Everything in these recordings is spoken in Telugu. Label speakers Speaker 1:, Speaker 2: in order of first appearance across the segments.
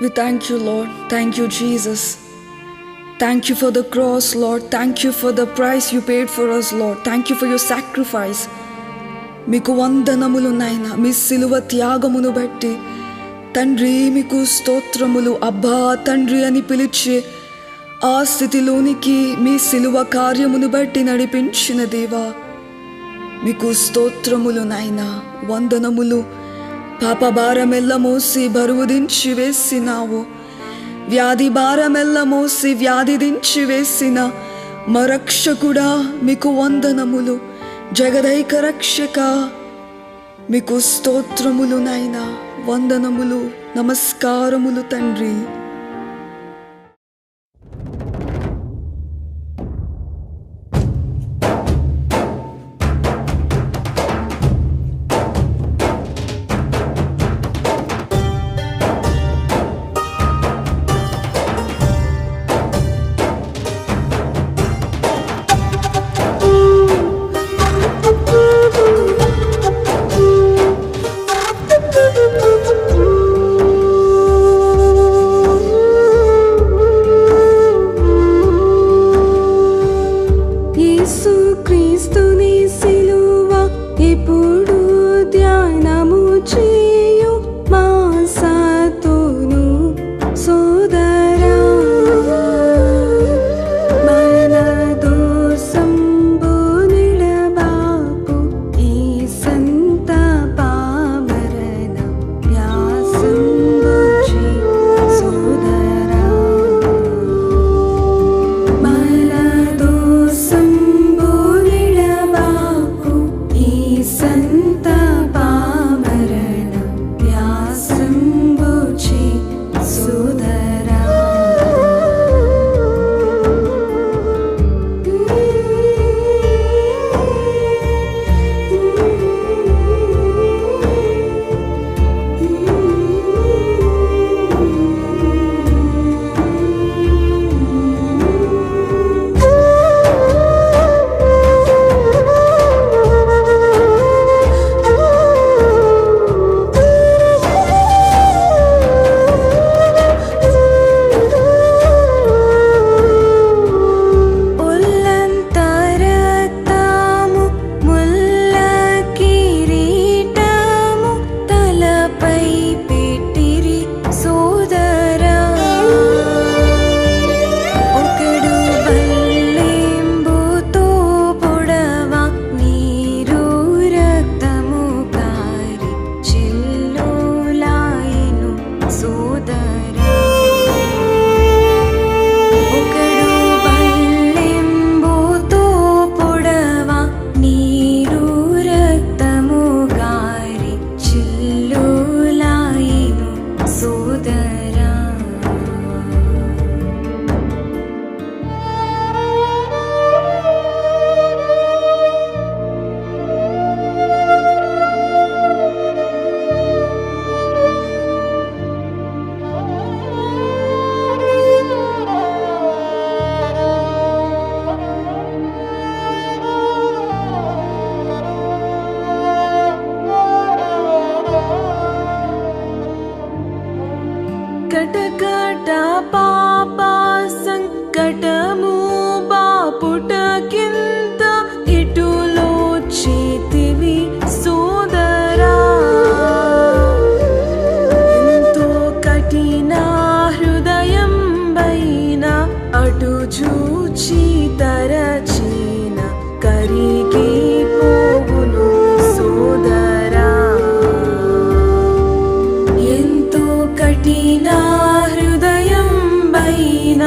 Speaker 1: We thank you, Lord. Thank you, Jesus. Thank you for the cross, Lord. Thank you for the price you paid for us, Lord. Thank you for your sacrifice. మీకు వందనములు నాయనా, మీ సిలువ త్యాగమును బట్టి తండ్రి మీకు స్తోత్రములు. అబ్బా తండ్రి అని పిలిచే ఆ స్థితిలోనికి మీ సిలువ కార్యమును బట్టి నడిపించిన దేవా మీకు స్తోత్రములు నాయనా, వందనములు. పాప భారమెల్ల మోసి బరువు దించి వేసినావు, వ్యాధి భారమెల్ల మోసి వ్యాధి దించి వేసిన మరక్షకుడా మీకు వందనములు. జగదైక రక్షక మీకు స్తోత్రములు నాయనా, వందనములు, నమస్కారములు తండ్రి.
Speaker 2: కటకట పాపా సంకటము బాపుట కింద ఇటులో చేతివి సోదరా, ఎంతో కఠిన హృదయం పైన అటు చూచి తరచిన కరిగి పోవును సోదరా. ఎంతో కఠిన హృదయం పైన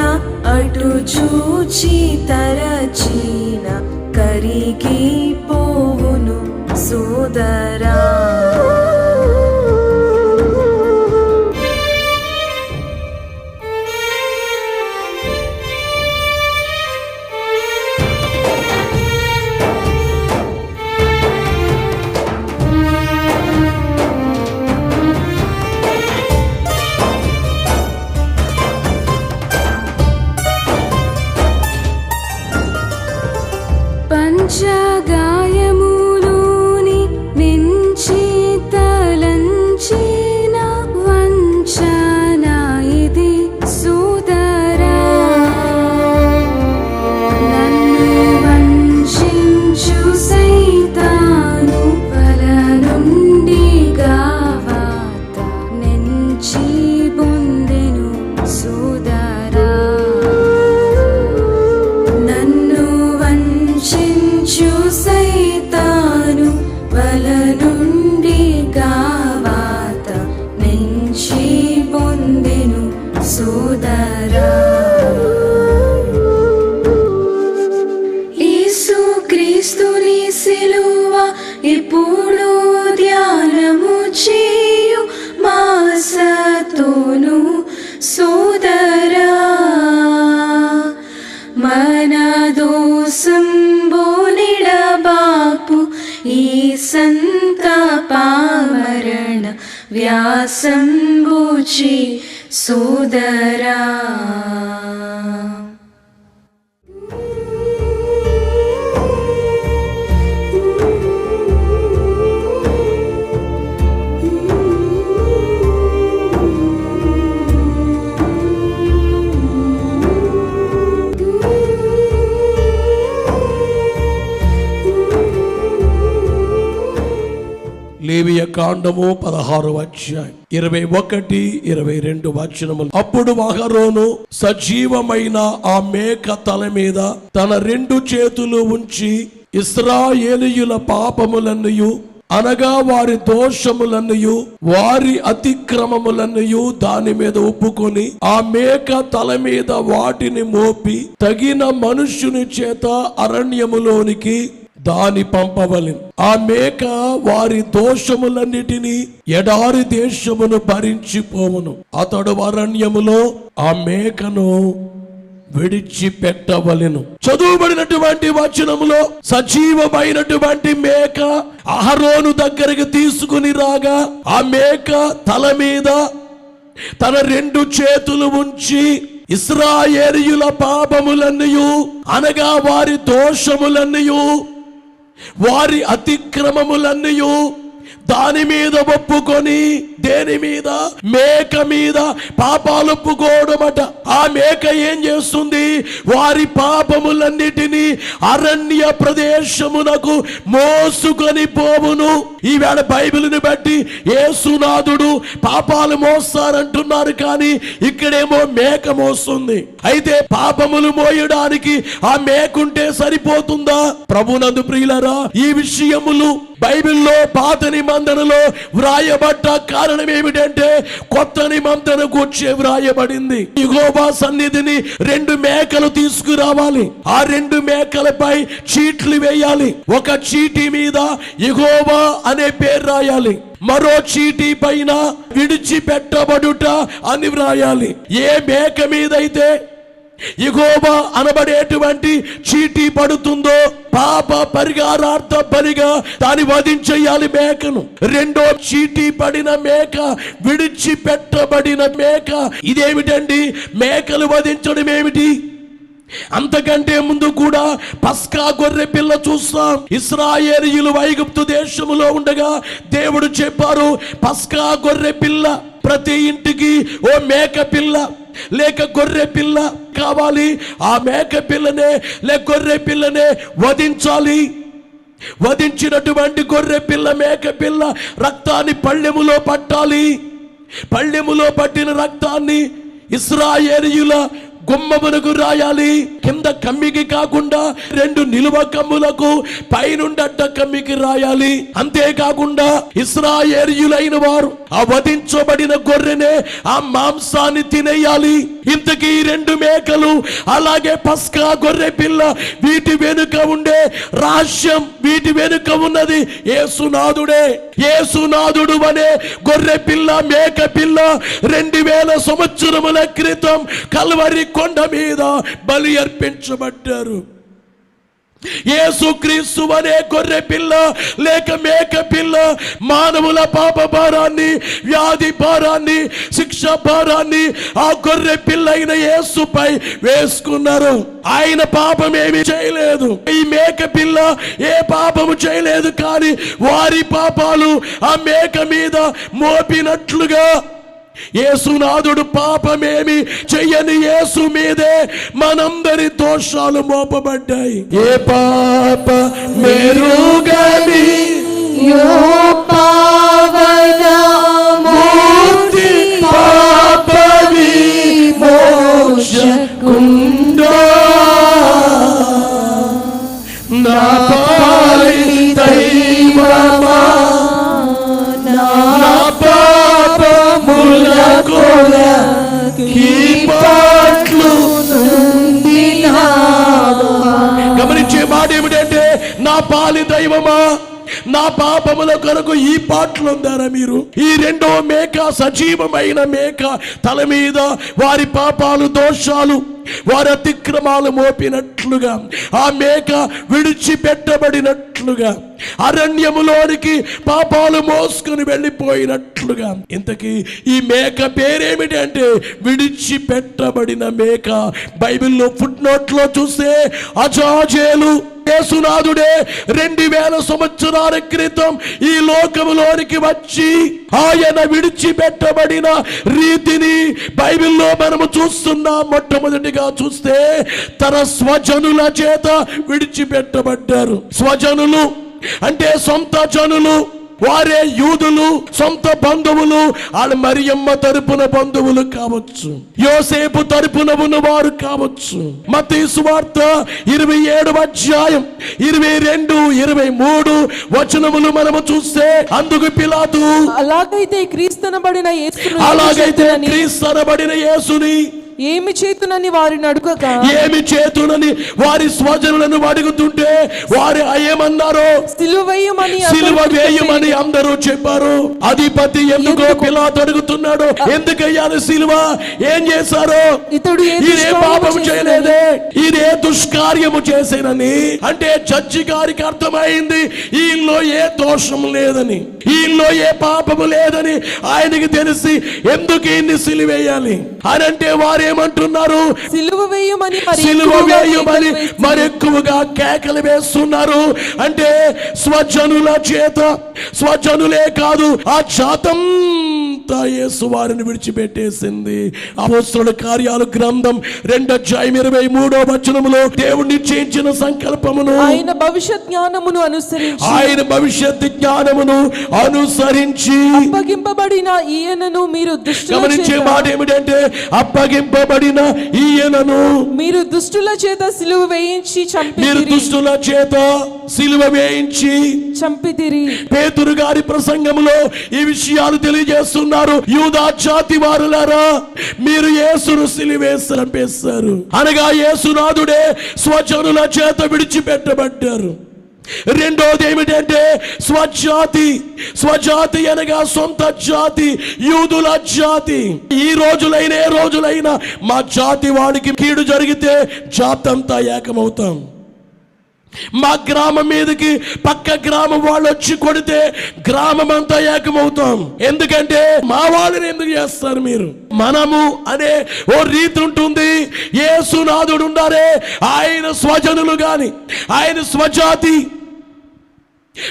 Speaker 2: అటు చూచి తరచిన కరిగి పోవును సోదరా. పంచగాయములోని నించ వ్యాసం బూచి సోదరా.
Speaker 3: లేవియ కాండము 16వ అధ్యాయం 21, 22 వచనములు. అప్పుడు అహరోను సజీవమైన ఆ మేక తల మీద తన 2 చేతులు ఉంచి ఇశ్రాయేలీయుల పాపములన్నయు అనగా వారి దోషములన్నయు వారి అతిక్రమములన్నయు దాని మీద ఒప్పుకొని ఆ మేక తల మీద వాటిని మోపి తగిన మనుష్యుని చేత అరణ్యములోనికి దాని పంపవలెను. ఆ మేక వారి దోషములన్నిటినీ ఎడారి దేశమును భరించిపోవును. అతడు అరణ్యములో ఆ మేకను విడిచిపెట్టవలెను. చదువుబడినటువంటి వచనములో సజీవమైనటువంటి మేక అహరోను దగ్గరికి తీసుకుని రాగా ఆ మేక తల మీద తన 2 చేతులు ఉంచి ఇశ్రాయేలీయుల పాపములన్నయు అనగా వారి దోషములన్నయు వారి అతిక్రమములన్నయు దాని మీద ఒప్పుకొని, దేని మీద? మేక మీద పాపాలు ఒప్పుకోవడమట. ఆ మేక ఏం చేస్తుంది? వారి పాపములన్నిటినీ అరణ్య ప్రదేశమునకు మోసుకొని పోవును. ఈవేళ బైబిల్ని బట్టి యేసునాథుడు పాపాలు మోస్తారంటున్నారు, కానీ ఇక్కడేమో మేక మోస్తుంది. అయితే పాపములు మోయడానికి ఆ మేకుంటే సరిపోతుందా? ప్రభునందు ప్రియులారా, ఈ విషయములు బైబిల్లో పాత నిబంధనలో వ్రాయబడ్డ కారణం ఏమిటంటే కొత్త నిబంధన గూర్చి వ్రాయబడింది. యెహోవా సన్నిధిని 2 మేకలు తీసుకురావాలి. ఆ 2 మేకలపై చీట్లు వేయాలి. ఒక చీటి మీద యెహోవా అనే పేరు రాయాలి, మరో చీటి పైన విడిచిపెట్టబడుట అని వ్రాయాలి. ఏ మేక మీద అయితే యెహోవా అనబడేటువంటి చీటీ పడుతుందో పాప పరిహారార్థ బలిగా దాన్ని వధించేయాలి మేకను. 2వ చీటీ పడిన మేక విడిచిపెట్టబడిన మేక. ఇదేమిటండి? మేకలు వధించడం ఏమిటి? అంతకంటే ముందు కూడా పస్కా గొర్రె పిల్ల చూస్తాం. ఇశ్రాయేలీయులు ఐగుప్తు దేశములో ఉండగా దేవుడు చెప్పారు, పస్కా గొర్రె పిల్ల, ప్రతి ఇంటికి ఓ మేక పిల్ల లేక గొర్రె పిల్ల కావాలి. ఆ మేక పిల్లనే లేక గొర్రె పిల్లనే వధించాలి. వధించినటువంటి గొర్రె పిల్ల మేక పిల్ల రక్తాన్ని పళ్ళెములో పట్టాలి. పళ్ళెములో పట్టిన రక్తాన్ని ఇశ్రాయేలీయుల గుమ్మమునకు రాయాలి. కింద కమ్మికి కాకుండా 2 నిలువ కమ్ములకు పైనుండట్ట కమ్మికి రాయాలి. అంతేకాకుండా ఇశ్రాయేలీయులైన వారు ఆ వధించబడిన గొర్రెనే ఆ మాంసాన్ని తినేయాలి. ఇంతకీ 2 మేకలు అలాగే పస్కా గొర్రె పిల్ల, వీటి వెనుక ఉండే రహస్యం, వీటి వెనుక ఉన్నది యేసునాథుడే. యేసునాథుడు అనే గొర్రె పిల్ల మేక పిల్ల 2000 సంవత్సరముల క్రితం కల్వరి కొండ మీద బలి అర్పించబడ్డారు. యేసుక్రీస్తు అనే గొర్రె పిల్ల లేక మేక పిల్ల మానవుల పాప భారాన్ని, వ్యాధి భారాన్ని, శిక్ష భారాన్ని ఆ గొర్రె పిల్ల అయిన యేసుపై వేసుకున్నారు. ఆయన పాపం ఏమీ చేయలేదు. ఈ మేక పిల్ల ఏ పాపము చేయలేదు, కానీ వారి పాపాలు ఆ మేక మీద మోపినట్లుగా యేసునాథుడు పాపమేమి చెయ్యని యేసు మీదే మనందరి దోషాలు మోపబడ్డాయి. ఏ పాప మెరుగని
Speaker 2: యో పావన మూర్తి
Speaker 3: పాప విమోచకుండా నా పాలి దైవమా నా పాపముల గమనించే మాట ఏమిటంటే, నా పాలి దైవమా నా పాపముల కొరకు ఈ పాటలు ఉందారా మీరు? ఈ 2వ మేక సజీవమైన మేక తల మీద వారి పాపాలు, దోషాలు, వారి అతిక్రమాలు మోపినట్లుగా, ఆ మేక విడిచిపెట్టబడినట్లుగా అరణ్యములోనికి పాపాలు మోసుకుని వెళ్ళిపోయినట్లుగా. ఇంతకీ ఈ మేక పేరేమిటి అంటే విడిచిపెట్టబడిన మేక. బైబిల్లో ఫుట్ నోట్లో చూస్తే అజాజేలు. యేసునాథుడే 2000 సంవత్సరాల క్రితం ఈ లోకములోనికి వచ్చి ఆయన విడిచిపెట్టబడిన రీతిని బైబిల్లో మనము చూస్తున్నాం. మొట్టమొదటిగా చూస్తే తన స్వజనుల చేత విడిచిపెట్టబడ్డారు. స్వజనులు అంటే సొంత జనులు, వారే యూదులు, సొంత బంధువులు. వాళ్ళ మరియమ్మ తరపున బంధువులు కావచ్చు, యోసేపు తరపున ఉన్నవారు కావచ్చు. మత్తయి సువార్త 27వ అధ్యాయం 22, 23 వచనములు మనము చూస్తే, అందుకు పిలాతు
Speaker 4: అలాగైతే క్రీస్తనబడిన
Speaker 3: యేసుని
Speaker 4: ఏమి చేతునని వారిని అడుగక,
Speaker 3: ఏమి చేతునని వారి స్వజనులను అడుగుతుంటే వారు ఏమన్నారు? సిలువ వేయమని అందరూ చెప్పారు. అధిపతి ఎందుకో పిలాతు అడుగుతున్నాడు, ఎందుకయ్యాను సిలువ? ఏం చేశారు? ఇదే పాపం చేయలేదే, ఇదే దుష్కార్యము చేసేనని. అంటే జడ్జి గారికి అర్థమైంది ఈయనలో ఏ దోషం లేదని, ఈయనలో ఏ పాపము లేదని ఆయనకి తెలిసి ఎందుకు ఈయన్ని సిలువేయాలి అని అంటే వారు ఏమంటున్నారు? సిలువ వేయమని మరెక్కువగా కేకలు వేస్తున్నారు. అంటే స్వజనుల చేత, స్వజనులే కాదు ఆ జాతంతా యేసు వారిని విడిచిపెట్టేసింది. అపోస్తలుల కార్యాలు గ్రంథం 2వ అధ్యాయం 23వ వచనములో దేవుడు నిశ్చయించిన సంకల్పమును, ఆయన భవిష్యత్ జ్ఞానమును అనుసరించి
Speaker 4: అప్పగింపబడిన ఈయనను మీరు
Speaker 3: గమనించే మాట ఏమిటంటే, అప్పగింపబడిన ఈయనను
Speaker 4: మీరు దుష్టుల చేత సిలువ వేయించి
Speaker 3: చంపితిరి. పేతురు గారి ప్రసంగంలో ఈ విషయాలు తెలియజేస్తున్నారు. యూదా జాతి వారులారా, మీరు యేసును సిలువేసి చంపేశారు అనగా యేసునాథుడే స్వజనుల చేత విడిచిపెట్టబడ్డారు. రెండోది ఏమిటంటే స్వజాతి అనగా సొంత జాతి, యూదుల జాతి. ఈ రోజులైనా ఏ రోజులైనా మా జాతి వాడికి కీడు జరిగితే జాతంతా ఏకమవుతాం. మా గ్రామం మీదకి పక్క గ్రామం వాళ్ళు వచ్చి కొడితే గ్రామం అంతా ఏకమవుతాం. ఎందుకంటే మా వాళ్ళని ఎందుకు చేస్తారు మీరు? మనము అనే ఓ రీతి ఉంటుంది. యేసునాథుడు ఉండారే, ఆయన స్వజనులు గాని ఆయన స్వజాతి,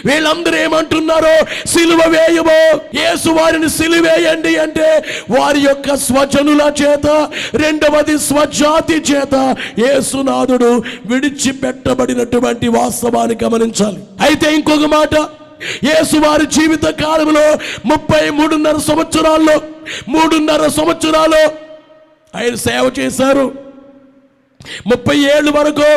Speaker 3: వీళ్ళందరూ ఏమంటున్నారో సిలువ వేయమో, యేసు వారిని సిలువేయండి అంటే వారి యొక్క స్వజనుల చేత, రెండవది స్వజాతి చేత యేసునాథుడు విడిచిపెట్టబడినటువంటి వాస్తవాన్ని గమనించాలి. అయితే ఇంకొక మాట, యేసు వారి జీవిత కాలంలో 33.5 సంవత్సరాల్లో ఆయన సేవ చేశారు. 30 ఏళ్ళు వరకు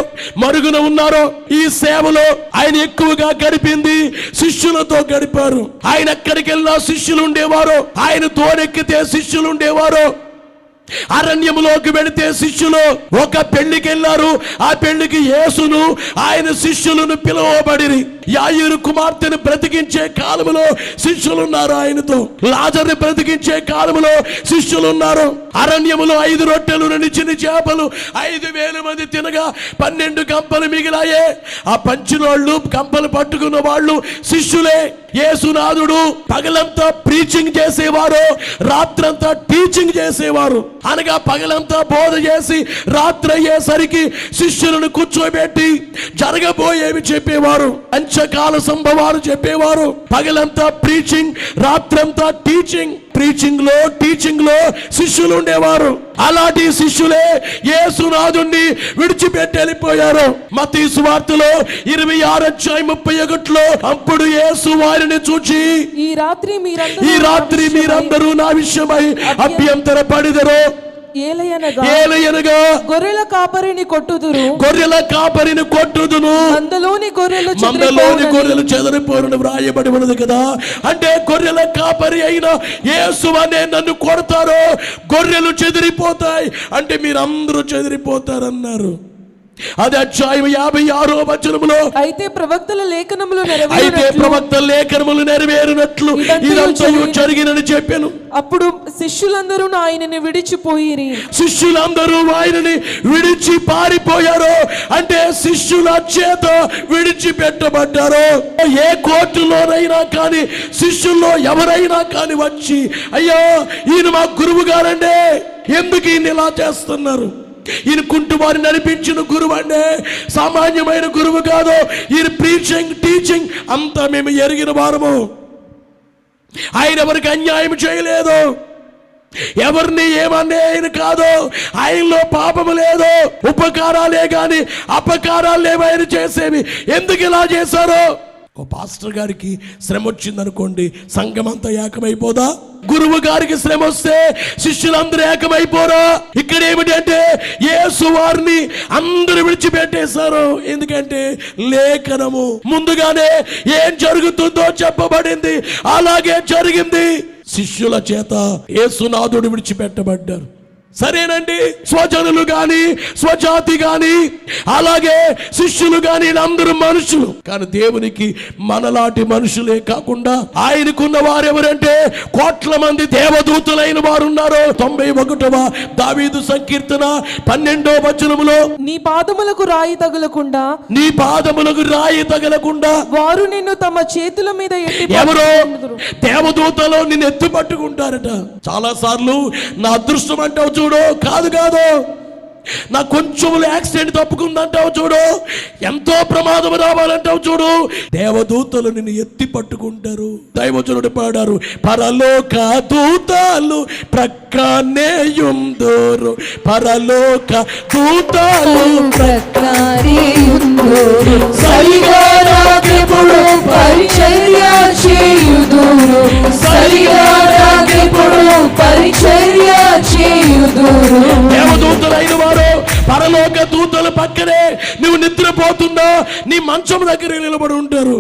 Speaker 3: మరుగున ఉన్నారు. ఈ సేవలో ఆయన ఎక్కువగా గడిపింది శిష్యులతో గడిపారు. ఆయన ఎక్కడికి వెళ్ళినా శిష్యులు ఉండేవారు, ఆయన తోడెక్కితే శిష్యులు ఉండేవారు. అరణ్యములోకి వెళితే శిష్యులు ఒక పెళ్లికి వెళ్ళారు. ఆ పెళ్లికి యేసును ఆయన శిష్యులను పిలువబడిరి. యాయిరు కుమార్తెను బ్రతికించే కాలములో శిష్యులున్నారు ఆయనతో. లాజరుని బ్రతికించే కాలములో శిష్యులున్నారు. అరణ్యములో 5 రొట్టెలు 2 చిన్న చేపలు 5,000 మంది తినగా 12 గంపలు మిగిలాయే. ఆ పంచినోళ్ళు, గంపలు పట్టుకున్న వాళ్ళు శిష్యులే. యేసునాథుడు పగలంతా ప్రీచింగ్ చేసేవారు, రాత్రంతా టీచింగ్ చేసేవారు. అనగా పగలంతా బోధ చేసి రాత్రి అయ్యేసరికి శిష్యులను కూర్చోబెట్టి జరగబోయేవి చెప్పేవారు, అంచకాల సంభవాలు చెప్పేవారు. పగలంతా ప్రీచింగ్, రాత్రంతా టీచింగ్. టీచింగ్ లో శిష్యులు ఉండేవారు. అలాంటి శిష్యులే యేసునాథుణ్ణి విడిచిపెట్టి వెళ్ళిపోయారు. మత్తయి సువార్తలో 26వ అధ్యాయం 31లో అప్పుడు యేసు వారిని చూచి, ఈ రాత్రి మీరందరూ నా విషయమై అభ్యంతర పడిదరు. ఏలయనగా
Speaker 4: గొర్రెల కాపరిని కొట్టుదును, మందలోని
Speaker 3: గొర్రెలు చెదరిపోరును వ్రాయబడి ఉన్నది కదా. అంటే గొర్రెల కాపరి అయిన యేసు అనే నన్ను కొడతారో గొర్రెలు చెదిరిపోతాయి అంటే మీరందరూ చెదిరిపోతారన్నారు. అది అధ్యాయం 56వ వచనములో
Speaker 4: అయితే ప్రవక్తల లేఖనములు
Speaker 3: నెరవేరినట్లు ఇదంతా జరిగినని చెప్పాను.
Speaker 4: అప్పుడు శిష్యులందరూ ఆయనని విడిచిపోయిరి.
Speaker 3: శిష్యులందరూ ఆయనని విడిచి పారిపోయారు. అంటే శిష్యుల చేత విడిచిపెట్టబడ్డారు. ఏ కోర్టులోనైనా కానీ శిష్యుల్లో ఎవరైనా కానీ వచ్చి, అయ్యో ఈయన మా గురువు గారండి, ఎందుకు ఈయన ఇలా చేస్తున్నారు, ఈయన కుంటు వారిని నడిపించిన గురువు అండి, సామాన్యమైన గురువు కాదు, ఈయన టీచింగ్ అంతా మేము ఎరిగిన వారము, ఆయన ఎవరికి అన్యాయం చేయలేదు, ఎవరిని ఏమన్నా ఆయన కాదు, ఆయనలో పాపము లేదు, ఉపకారాలే గాని అపకారాలు లేవు ఆయన చేసేవి, ఎందుకు ఇలా చేశారో. ఓ పాస్టర్ గారికి శ్రమ వచ్చిందనుకోండి, సంఘం అంతా ఏకమైపోదా? గురువు గారికి శ్రమ వస్తే శిష్యులందరూ ఏకమైపోరా? ఇక్కడ ఏమిటంటే యేసు వారిని అందరూ విడిచిపెట్టేశారు. ఎందుకంటే లేఖనము ముందుగానే ఏం జరుగుతుందో చెప్పబడింది, అలాగే జరిగింది. శిష్యుల చేత యేసునాథుడు విడిచిపెట్టబడ్డారు. సరేనండి, స్వజనులు గాని స్వజాతి గాని అలాగే శిష్యులు గాని అందరూ మనుషులు, కానీ దేవునికి మనలాంటి మనుషులే కాకుండా ఆయనకున్న వారు ఎవరంటే కోట్ల మంది దేవదూతలైన వారు ఉన్నారు. 91వ దావీదు సంకీర్తన 12వ వచనములో,
Speaker 4: నీ పాదములకు రాయి తగలకుండా
Speaker 3: వారు
Speaker 4: నిన్ను తమ చేతుల మీద ఎత్తి,
Speaker 3: ఎవరో దేవదూతలు నిన్ను ఎత్తి పట్టుకుంటారట. చాలా సార్లు నా అదృష్టం అంటావు చూడు, కాదు నా కొంచెం యాక్సిడెంట్ తప్పుకుందంటావు చూడు, ఎంతో ప్రమాదం రావాలంటావు చూడు, దేవదూతలు నిన్ను ఎత్తి పట్టుకుంటారు. దైవజనుడు పాడారు, పరలోక దూతలు ప్రక్కనే యుందురు, పరలోక దూతలు
Speaker 2: ప్రక్కనే యుందురు, సరిగా రాకెప్పుడు పరిచర్య చేయుదురు, సరిగా రాకెప్పుడు పరిచర్య చేయుదురు.
Speaker 3: దేవదూతలైన వారు పరలోక దూతల పక్కనే నువ్వు నిద్రపోతున్నా నీ మంచం దగ్గర నిలబడి ఉంటారు.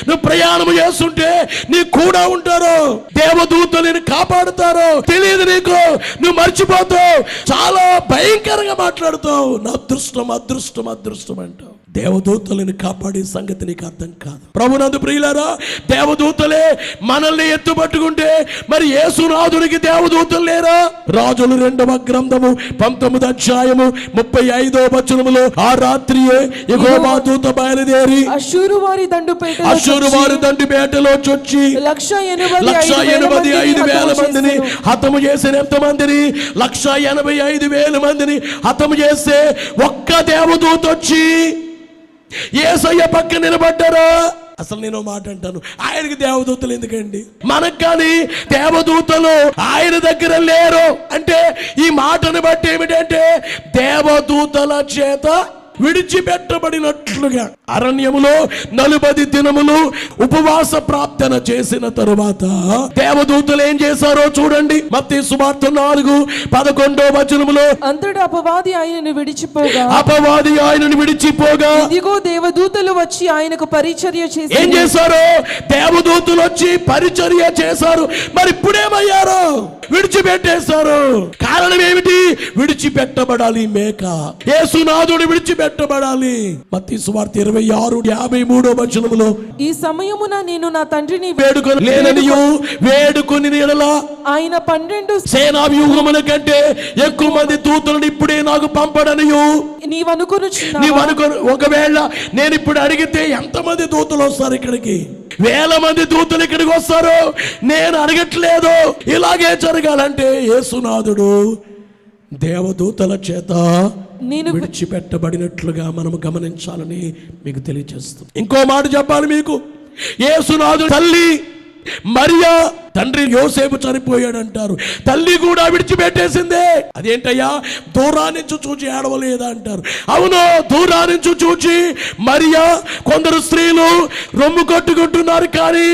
Speaker 3: నువ్వు ప్రయాణం చేస్తుంటే నీ కూడా ఉంటారు. దేవదూతలు నిన్ను కాపాడుతారు. తెలియదు నీకు, నువ్వు మర్చిపోతావు, చాలా భయంకరంగా మాట్లాడుతావు. నా అదృష్టం అదృష్టం అదృష్టం అంటావు. దేవదూతలను కాపాడే సంగతి నీకు అర్థం కాదు. ప్రభునందు ప్రియులారా, దేవదూతలే మనల్ని ఎత్తుపట్టుకుంటే మరి యేసునాథునికి దేవదూతలు లేరా? రాజుల 2వ గ్రంథము 19వ అధ్యాయము 35వ వచనములో, ఆ రాత్రియే యెహోవా దూత బయలుదేరి
Speaker 4: అష్షూరు వారి
Speaker 3: దండుపేటలో చొచ్చి 185,000 మందిని హతము చేసిన. ఎంతమందిని? 185,000 మందిని హతము చేస్తే ఒక్క దేవదూత వచ్చి యేసయ్య పక్క నిలబడ్డారా? అసలు నేను మాట అంటాను, ఆయనకి దేవదూతలు ఎందుకండి? మనకు కానీ దేవదూతలు ఆయన దగ్గర లేరు. అంటే ఈ మాటను బట్టి ఏమిటంటే దేవదూతల చేత విడిచిపెట్టబడినట్లుగా అరణ్యములో 40 దినములు ఉపవాస ప్రార్థన చేసిన తరువాత దేవదూతలు ఏం చేశారో చూడండి. మత్తయి సువార్త 4:11వ వచనములో,
Speaker 4: అంతటా అపవాది ఆయనను విడిచిపోగా ఇదిగో దేవదూతలు వచ్చి ఆయనకు పరిచర్య చేసి.
Speaker 3: ఏం చేశారు? దేవదూతలు వచ్చి పరిచర్య చేశారు. మరి ఇప్పుడేమయ్యారు? విడిచిపెట్టేశారు. కారణం ఏమిటి? విడిచిపెట్టబడాలి మేక, యేసునాథుడు విడిచిపెట్టబడాలి. మత్తయి సువార్త 26:53వ వచనములో,
Speaker 4: ఈ సమయమున నేను నా తండ్రిని
Speaker 3: వేడుకొని
Speaker 4: ఆయన 12
Speaker 3: సేనా వ్యూహముల కంటే ఎక్కువ మంది దూతలను ఇప్పుడే నాకు పంపడనియు నీవనుకొను. ఒకవేళ నేను ఇప్పుడు అడిగితే ఎంతమంది దూతలు వస్తారు ఇక్కడికి? 1000 మంది దూతలు ఇక్కడికి వస్తారు. నేను అడగట్లేదు. ఇలాగే జరగాలంటే యేసునాథుడు దేవదూతల చేత విడిచిపెట్టబడినట్లుగా మనము గమనించాలని మీకు తెలియజేస్తుంది. ఇంకో మాట చెప్పాలి మీకు. యేసునాథుడు తల్లి మరియా, తండ్రి యోసేపు చనిపోయాడంటారు, తల్లి కూడా విడిచిపెట్టేసిందే. అదేంటయ్యా, దూరాన్నించి చూచి ఏడవలేదా అంటారు. అవును, దూరాన్నించి చూచి మరియా, కొందరు స్త్రీలు రొమ్ము కొట్టుకుంటున్నారు కానీ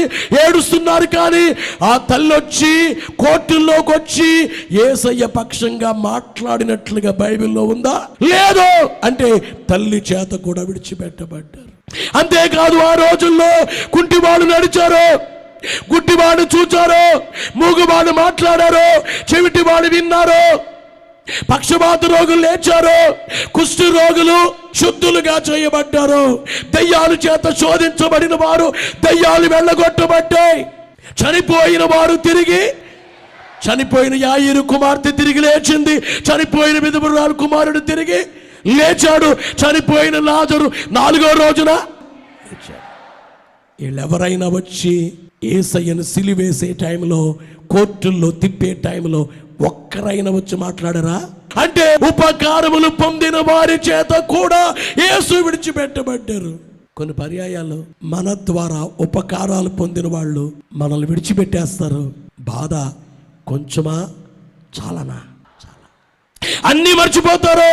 Speaker 3: ఏడుస్తున్నారు, కానీ ఆ తల్లి వచ్చి కోర్టుల్లోకి వచ్చి యేసయ్య పక్షంగా మాట్లాడినట్లుగా బైబిల్లో ఉందా? లేదు. అంటే తల్లి చేత కూడా విడిచిపెట్టబడ్డారు. అంతేకాదు, ఆ రోజుల్లో కుంటివాడు నడిచారు, గుడ్డివాడు చూచారు, మూగువాడు మాట్లాడారు, చెవిటివాడు విన్నారు. పక్షవాత రోగులు లేచారు, కుష్ఠు రోగులు శుద్ధులుగా చేయబడ్డారు, దయ్యాలు చేత శోధించబడిన వారు దయ్యాలు వెళ్ళగొట్టబడ్డాయి, చనిపోయిన వారు తిరిగి, చనిపోయిన యాయిరు కుమార్తె తిరిగి లేచింది, చనిపోయిన విధవరాలు కుమారుడు తిరిగి లేచాడు, చనిపోయిన లాజరు 4వ రోజున లేచాడు. వీళ్ళెవరైనా వచ్చి యేసయ్యను సిలువేసే టైంలో, కోర్టుల్లో తిప్పే టైంలో ఒక్కరైనా వచ్చి మాట్లాడరా? అంటే ఉపకారములు పొందిన వారి చేత కూడా యేసు విడిచిపెట్టబడ్డారు. కొన్ని పర్యాయాలు మన ద్వారా ఉపకారాలు పొందిన వాళ్ళు మనల్ని విడిచిపెట్టేస్తారు. బాధ కొంచెమా, చాలానా? చాలా. అన్నీ మర్చిపోతారు.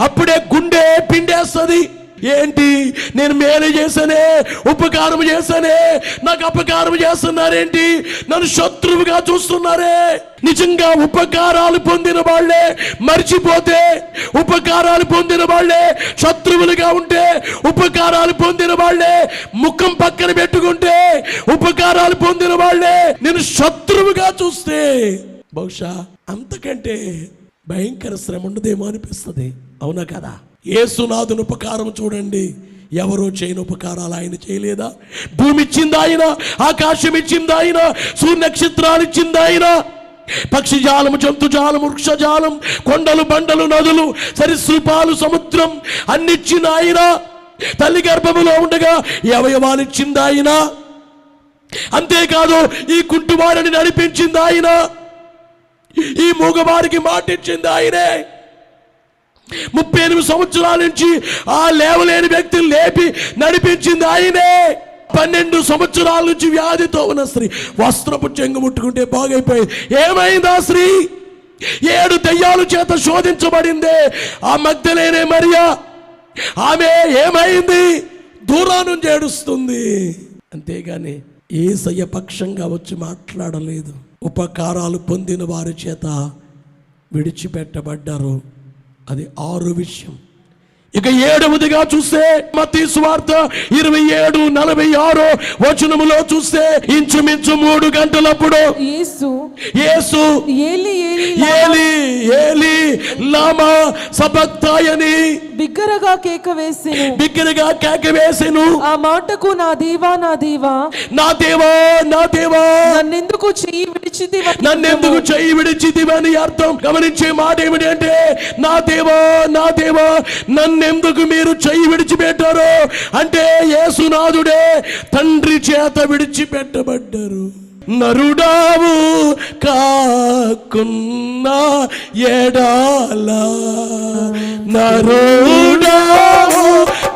Speaker 3: అప్పుడే గుండె పిండేస్తుంది. ఏంటి, నేను మేలు చేశానే, ఉపకారం చేశానే, నాకు అపకారం చేస్తున్నారేంటి, నన్ను శత్రువుగా చూస్తున్నారే. నిజంగా ఉపకారాలు పొందిన వాళ్ళే మర్చిపోతే, ఉపకారాలు పొందిన వాళ్ళే శత్రువులుగా ఉంటే, ఉపకారాలు పొందిన వాళ్ళే ముఖం పక్కన పెట్టుకుంటే, ఉపకారాలు పొందిన వాళ్ళే నేను శత్రువుగా చూస్తే బహుశా అంతకంటే భయంకర శ్రమ ఉండదేమో అనిపిస్తుంది. అవునా కదా? యేసునాథుని ఉపకారం చూడండి. ఎవరో చేయని ఉపకారాలు ఆయన చేయలేదా? భూమి ఇచ్చింది ఆయన, ఆకాశం ఇచ్చింది ఆయన, సూర్య నక్షత్రాలు ఇచ్చింది ఆయన, పక్షి జాలము, జంతు జాలము, వృక్ష జాలం, కొండలు, బండలు, నదులు, సరీసృపాలు, సముద్రం అన్నిచ్చిన ఆయన. తల్లి గర్భములో ఉండగా అవయవాలు ఇచ్చింది ఆయన. అంతేకాదు ఈ కుంటివారిని నడిపించింది ఆయన, ఈ మూగవారికి మాట ఇచ్చింది ఆయనే. 38 సంవత్సరాల నుంచి ఆ లేవలేని వ్యక్తిని లేపి నడిపించింది ఆయనే. 12 సంవత్సరాల నుంచి వ్యాధితో ఉన్న స్త్రీ వస్త్రపు చెంగు ముట్టుకుంటే బాగైపోయింది. ఏమైంది ఆ స్త్రీ? 7 దయ్యాల చేత శోధించబడిందే ఆ మగ్దలేనే మరియా. ఆమె ఏమైంది? దూరం నుంచి ఏడుస్తుంది. అంతేగాని యేసయ్య పక్షంగా వచ్చి మాట్లాడలేదు. ఉపకారాలు పొందిన వారి చేత విడిచిపెట్టబడ్డారు. అది 6వ విషయం. ఇక 7వదిగా చూస్తే మత్తయి సువార్త 27:46 వచనములో చూస్తే ఇంచుమించు 3 గంటలప్పుడు యేసు
Speaker 4: ఏలి
Speaker 3: ఏలి ఏలి లామా సబక్తాయని
Speaker 4: బిగ్గరగా కేక వేసెను. ఆ మాటకు నా దేవా నా దేవా
Speaker 3: నా దేవా నా దేవా
Speaker 4: నన్నెందుకు చెయ్యి
Speaker 3: విడిచితివని అర్థం. గమనించే మాట ఏమిటి అంటే, నా దేవా నా దేవా నన్నెందుకు మీరు చెయ్యి విడిచిపెట్టారు అంటే, యేసునాథుడే తండ్రి చేత విడిచిపెట్టబడ్డారు. నరుడావు కాకున్నా ఎడాల, నరుడావు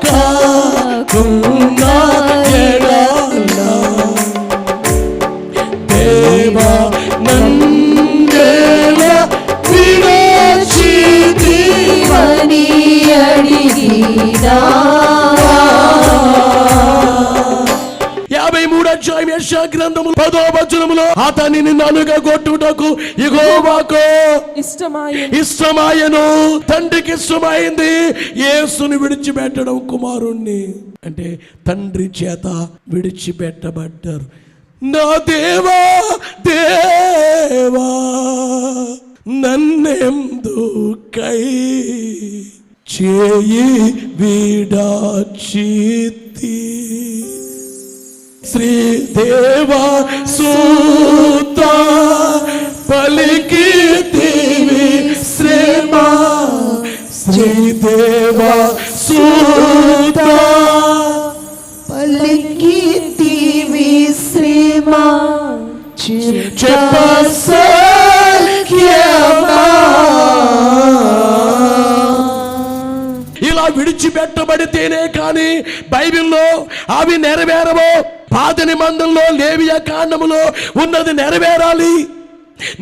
Speaker 3: కాకున్నా ఎడాల, దేవా నందేలా విడిచితివని అడిగినా. 53వ అధ్యాయం యెషయా గ్రంథము 10వ వచనములో, అతనిని నలుగగొట్టుటకు యెహోవాకు ఇష్టమాయెను. తండ్రికి ఇష్టమైంది యేసుని విడిచిపెట్టడం, కుమారుణ్ణి. అంటే తండ్రి చేత విడిచిపెట్టబడ్డారు. నా దేవా దేవా నన్నెందుకై చేయి విడాచితి. శ్రీదేవా సూత పలికితివి శ్రమ, శ్రీదేవా సూత
Speaker 2: పలికితివి శ్రమ,
Speaker 3: చెప్పసఖ్యమా. ఇలా విడిచిపెట్టబడితేనే కానీ బైబిల్లో అవి నెరవేరవు. పాత నిబంధనలో లేవియా కాండములో ఉన్నది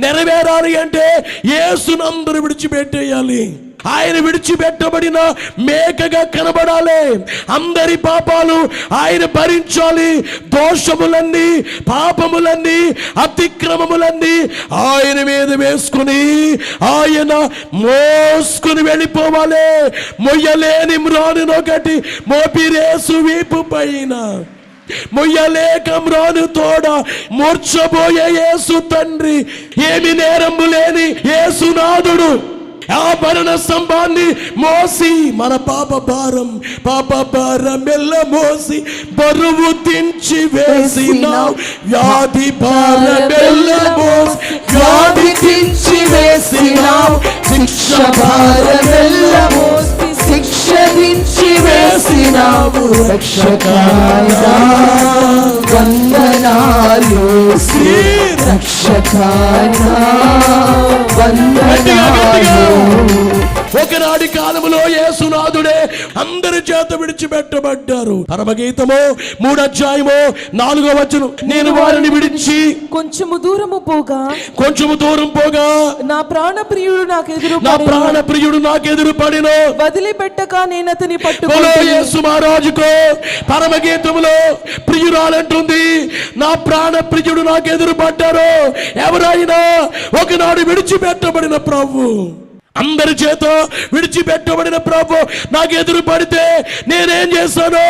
Speaker 3: నెరవేరాలి అంటే యేసునందరూ విడిచిపెట్టేయాలి. ఆయన విడిచిపెట్టబడిన మేకగా కనబడాలి. అందరి పాపాలు ఆయన భరించాలి. దోషములన్నీ, పాపములన్నీ, అతిక్రమములన్నీ ఆయన మీద వేసుకుని ఆయన మోసుకుని వెళ్ళిపోవాలి. మొయ్యలేని మ్రానునొకటి మోపిరేసు వీపు పైన మొయ్యలేక మ్రాను తోడ మూర్చబోయే యేసు తండ్రి, ఏమి నేరము లేని యేసునాథుడు ఆ మరణ స్తంభాన్ని మోసి మన పాప భారం మెల్ల మోసి బరువు దించి వేసిన వ్యాధి భారమెల్ల మోసి వ్యాధి దించి వేసిన శిక్ష భారమెల్ల మోసి శిక్ష దించి వేసినావు
Speaker 2: రక్షకాయనా వందనాలు రక్షకాయనా వందనాలు.
Speaker 3: ఒకనాటి కాలములో యేసునాథుడే అందరి చేత విడిచిపెట్టబడ్డారు. పరమగీతము 3వ అధ్యాయము 4వ వచనం, నేను వారిని విడిచి
Speaker 4: కొంచెము దూరం పోగా నా ప్రాణప్రియుడు నాకు ఎదురుపడిన వదిలిపెట్టక నేను అతని పట్టుకుని.
Speaker 3: యేసు మహారాజుకో పరమగీతములో ప్రియురాలంటుంది, నా ప్రాణ ప్రియుడు నాకు ఎదురుపడ్డారు. ఎవరైనా ఒకనాడు విడిచిపెట్టబడిన ప్రభు, అందరి చేత విడిచిపెట్టబడిన ప్రభు నాకు ఎదురు పడితే నేనేం చేశాను?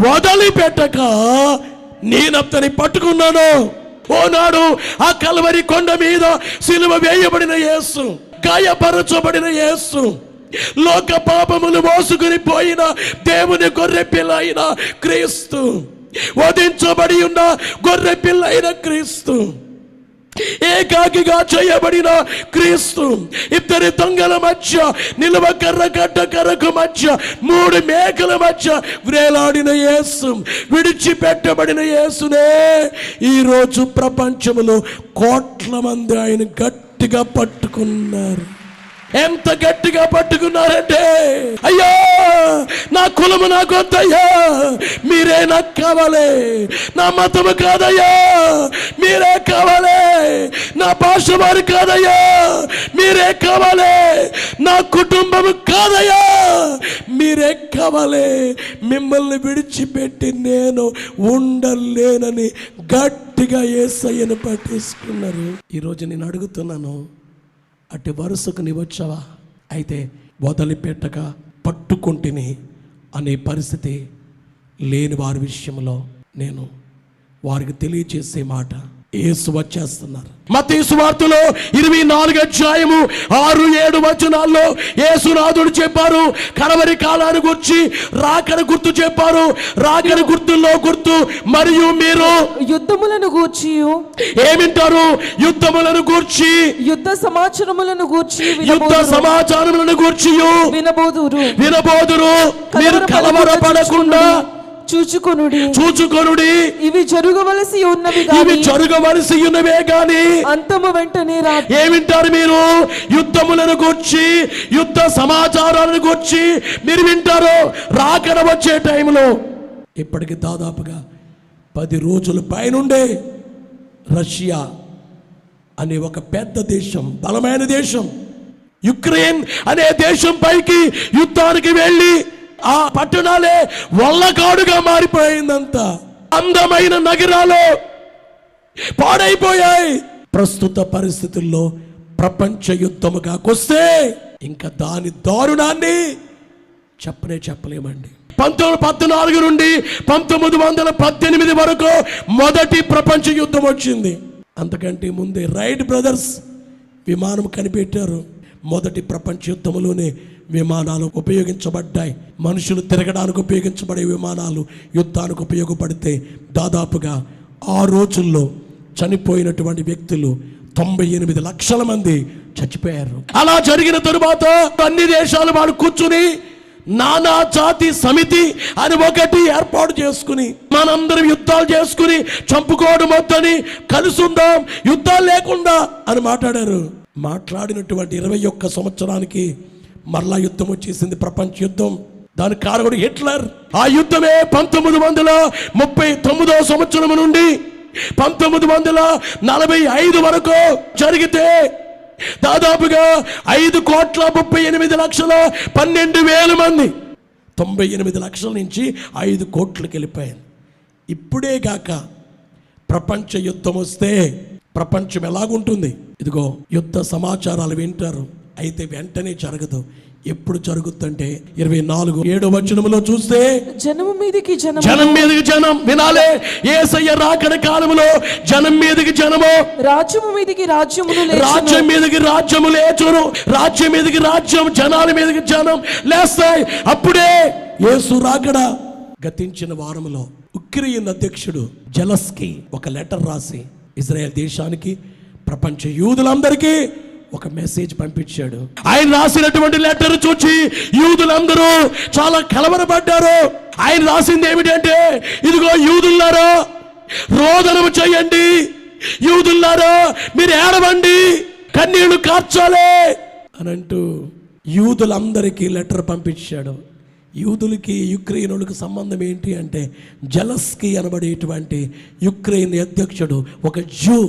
Speaker 3: వదిలిపెట్టక నేనతని పట్టుకున్నాను. ఓనాడు ఆ కల్వరి కొండ మీద సిలువ వేయబడిన యేసు, గాయపరచబడిన యేసు, లోక పాపములు మోసుకుని పోయిన దేవుని గొర్రె పిల్ల అయిన క్రీస్తు, వధించబడి ఉన్న గొర్రె పిల్ల అయిన క్రీస్తు, ఏకాకిగా చేయబడిన క్రీస్తు, ఇద్దరి దొంగల మధ్య నిలువ కర్రకు మధ్య 3 మేకల మధ్య వ్రేలాడిన యేసు, విడిచిపెట్టబడిన యేసునే ఈరోజు ప్రపంచంలో కోట్ల మంది ఆయన గట్టిగా పట్టుకున్నారు. ఎంత గట్టిగా పట్టుకున్నారంటే, అయ్యా నా కులము నాకు వద్దయ్యా, మీరే నాకు కావాలి. నా మతము కాదయ్యా, మీరే కావాలి. నా భాష వారు కాదయ్యా, మీరే కావాలి. నా కుటుంబము కాదయ్యా, మీరే కావాలి. మిమ్మల్ని విడిచిపెట్టి నేను ఉండలేనని గట్టిగా యేసయ్యను పట్టేసుకున్నారు. ఈరోజు నేను అడుగుతున్నాను, అటు వరుసకు నీ వచ్చావా? అయితే వదిలిపెట్టక పట్టుకుంటుని అనే పరిస్థితి లేని వారి విషయంలో నేను వారికి తెలియచేసే మాట, యేసు వచ్చేస్తున్నారు. మత్తయి సువార్తలో 24వ అధ్యాయము 6-7 వచనాల్లో యేసునాథుడు చెప్పారు, కడవరి కాలాన్ని గురించి రాకడ గుర్తు చెప్పారు. రాకడ గుర్తుల్లో గుర్తు మరియు మీరు
Speaker 4: యుద్ధములను గూర్చి
Speaker 3: ఏమింటారు? యుద్ధములను గూర్చి,
Speaker 4: యుద్ధ సమాచారములను గూర్చి వినబోదురు.
Speaker 3: మీరు కలవరపడకుండా చూచుకొనుడి.
Speaker 4: ఇవి జరగవలసి ఉన్నవే గాని అంతము వెంటనే రాదు.
Speaker 3: ఏమింటారు మీరు? యుద్ధములను గూర్చి, యుద్ధ సమాచారాలను గూర్చి మీరు వింటారు. రాకడ వచ్చే టైంలో ఇప్పటికి దాదాపుగా 10 రోజుల పైనుండే రష్యా అనే ఒక పెద్ద దేశం, బలమైన దేశం, యుక్రెయిన్ అనే దేశం పైకి యుద్ధానికి వెళ్ళి ఆ పట్టణాలే వల్లకాడుగా మారిపోయిందంతా. అందమైన నగరాలు పాడైపోయాయి. ప్రస్తుత పరిస్థితుల్లో ప్రపంచ యుద్ధముగా కొస్తే ఇంకా దాని దారుణాన్ని చెప్పలేమండి. 1914 నుండి 1918 వరకు మొదటి ప్రపంచ యుద్ధం వచ్చింది. అంతకంటే ముందే రైట్ బ్రదర్స్ విమానం కనిపెట్టారు. మొదటి ప్రపంచ యుద్ధంలోనే విమానాలు ఉపయోగించబడ్డాయి. మనుషులు తిరగడానికి ఉపయోగించబడే విమానాలు యుద్ధానికి ఉపయోగపడితే దాదాపుగా ఆ రోజుల్లో చనిపోయినటువంటి వ్యక్తులు 98 లక్షల మంది చచ్చిపోయారు. అలా జరిగిన తరువాత అన్ని దేశాలు వాళ్ళు కూర్చుని నానా జాతి సమితి అని ఒకటి ఏర్పాటు చేసుకుని మనందరం యుద్ధాలు చేసుకుని చంపుకోవడం వద్దని, కలుసుందాం, యుద్ధాలు లేకుండా అని మాట్లాడారు. మాట్లాడినటువంటి 21 సంవత్సరానికి మరలా యుద్ధం వచ్చేసింది, ప్రపంచ యుద్ధం. దానికి కారకుడు హిట్లర్. ఆ యుద్ధమే 1939వ సంవత్సరం నుండి 1945 వరకు జరిగితే దాదాపుగా 5,38,12,000 మంది, 98 లక్షల నుంచి 5 కోట్లకి వెళ్ళిపోయారు. ఇప్పుడే గాక ప్రపంచ యుద్ధం వస్తే ప్రపంచం ఎలాగుంటుంది? ఇదిగో యుద్ధ సమాచారాలు వింటారు, అయితే వెంటనే జరగదు. ఎప్పుడు జరుగుతుందంటే 24:7 చూస్తే
Speaker 4: జనము మీదికి
Speaker 3: జనం మీదకి జనం వినాలే. యేసయ్య రాకడ కాలములో జనం మీదకి జనము,
Speaker 4: రాజ్యము మీదకి రాజ్యములు లేచును.
Speaker 3: రాజ్యం మీదకి రాజ్యము లేచును, రాజ్యం మీదకి రాజ్యం, జనాల మీదకి జనం లేస్తాయి. అప్పుడే యేసు రాకడ. గతించిన వారములో ఉక్రెయిన్ అధ్యక్షుడు జెలెన్స్కీ ఒక లెటర్ రాసి ఇజ్రాయెల్ దేశానికి, ప్రపంచ యూదులందరికీ ఒక మెసేజ్ పంపించాడు. ఆయన రాసినటువంటి లెటర్ చూచి యూదులందరూ చాలా కలవరపడ్డారు. ఆయన రాసింది ఏమిటంటే, ఇదిగో యూదులారా రోదనము చేయండి, యూదులారా మీరు ఏడవండి, కన్నీళ్లు కార్చాలే అని అంటూ యూదులందరికీ లెటర్ పంపించాడు. యూదులకి యుక్రెయినులకు సంబంధం ఏంటి అంటే, జెలెన్స్కీ అనబడేటువంటి యుక్రెయిన్ అధ్యక్షుడు ఒక జూ,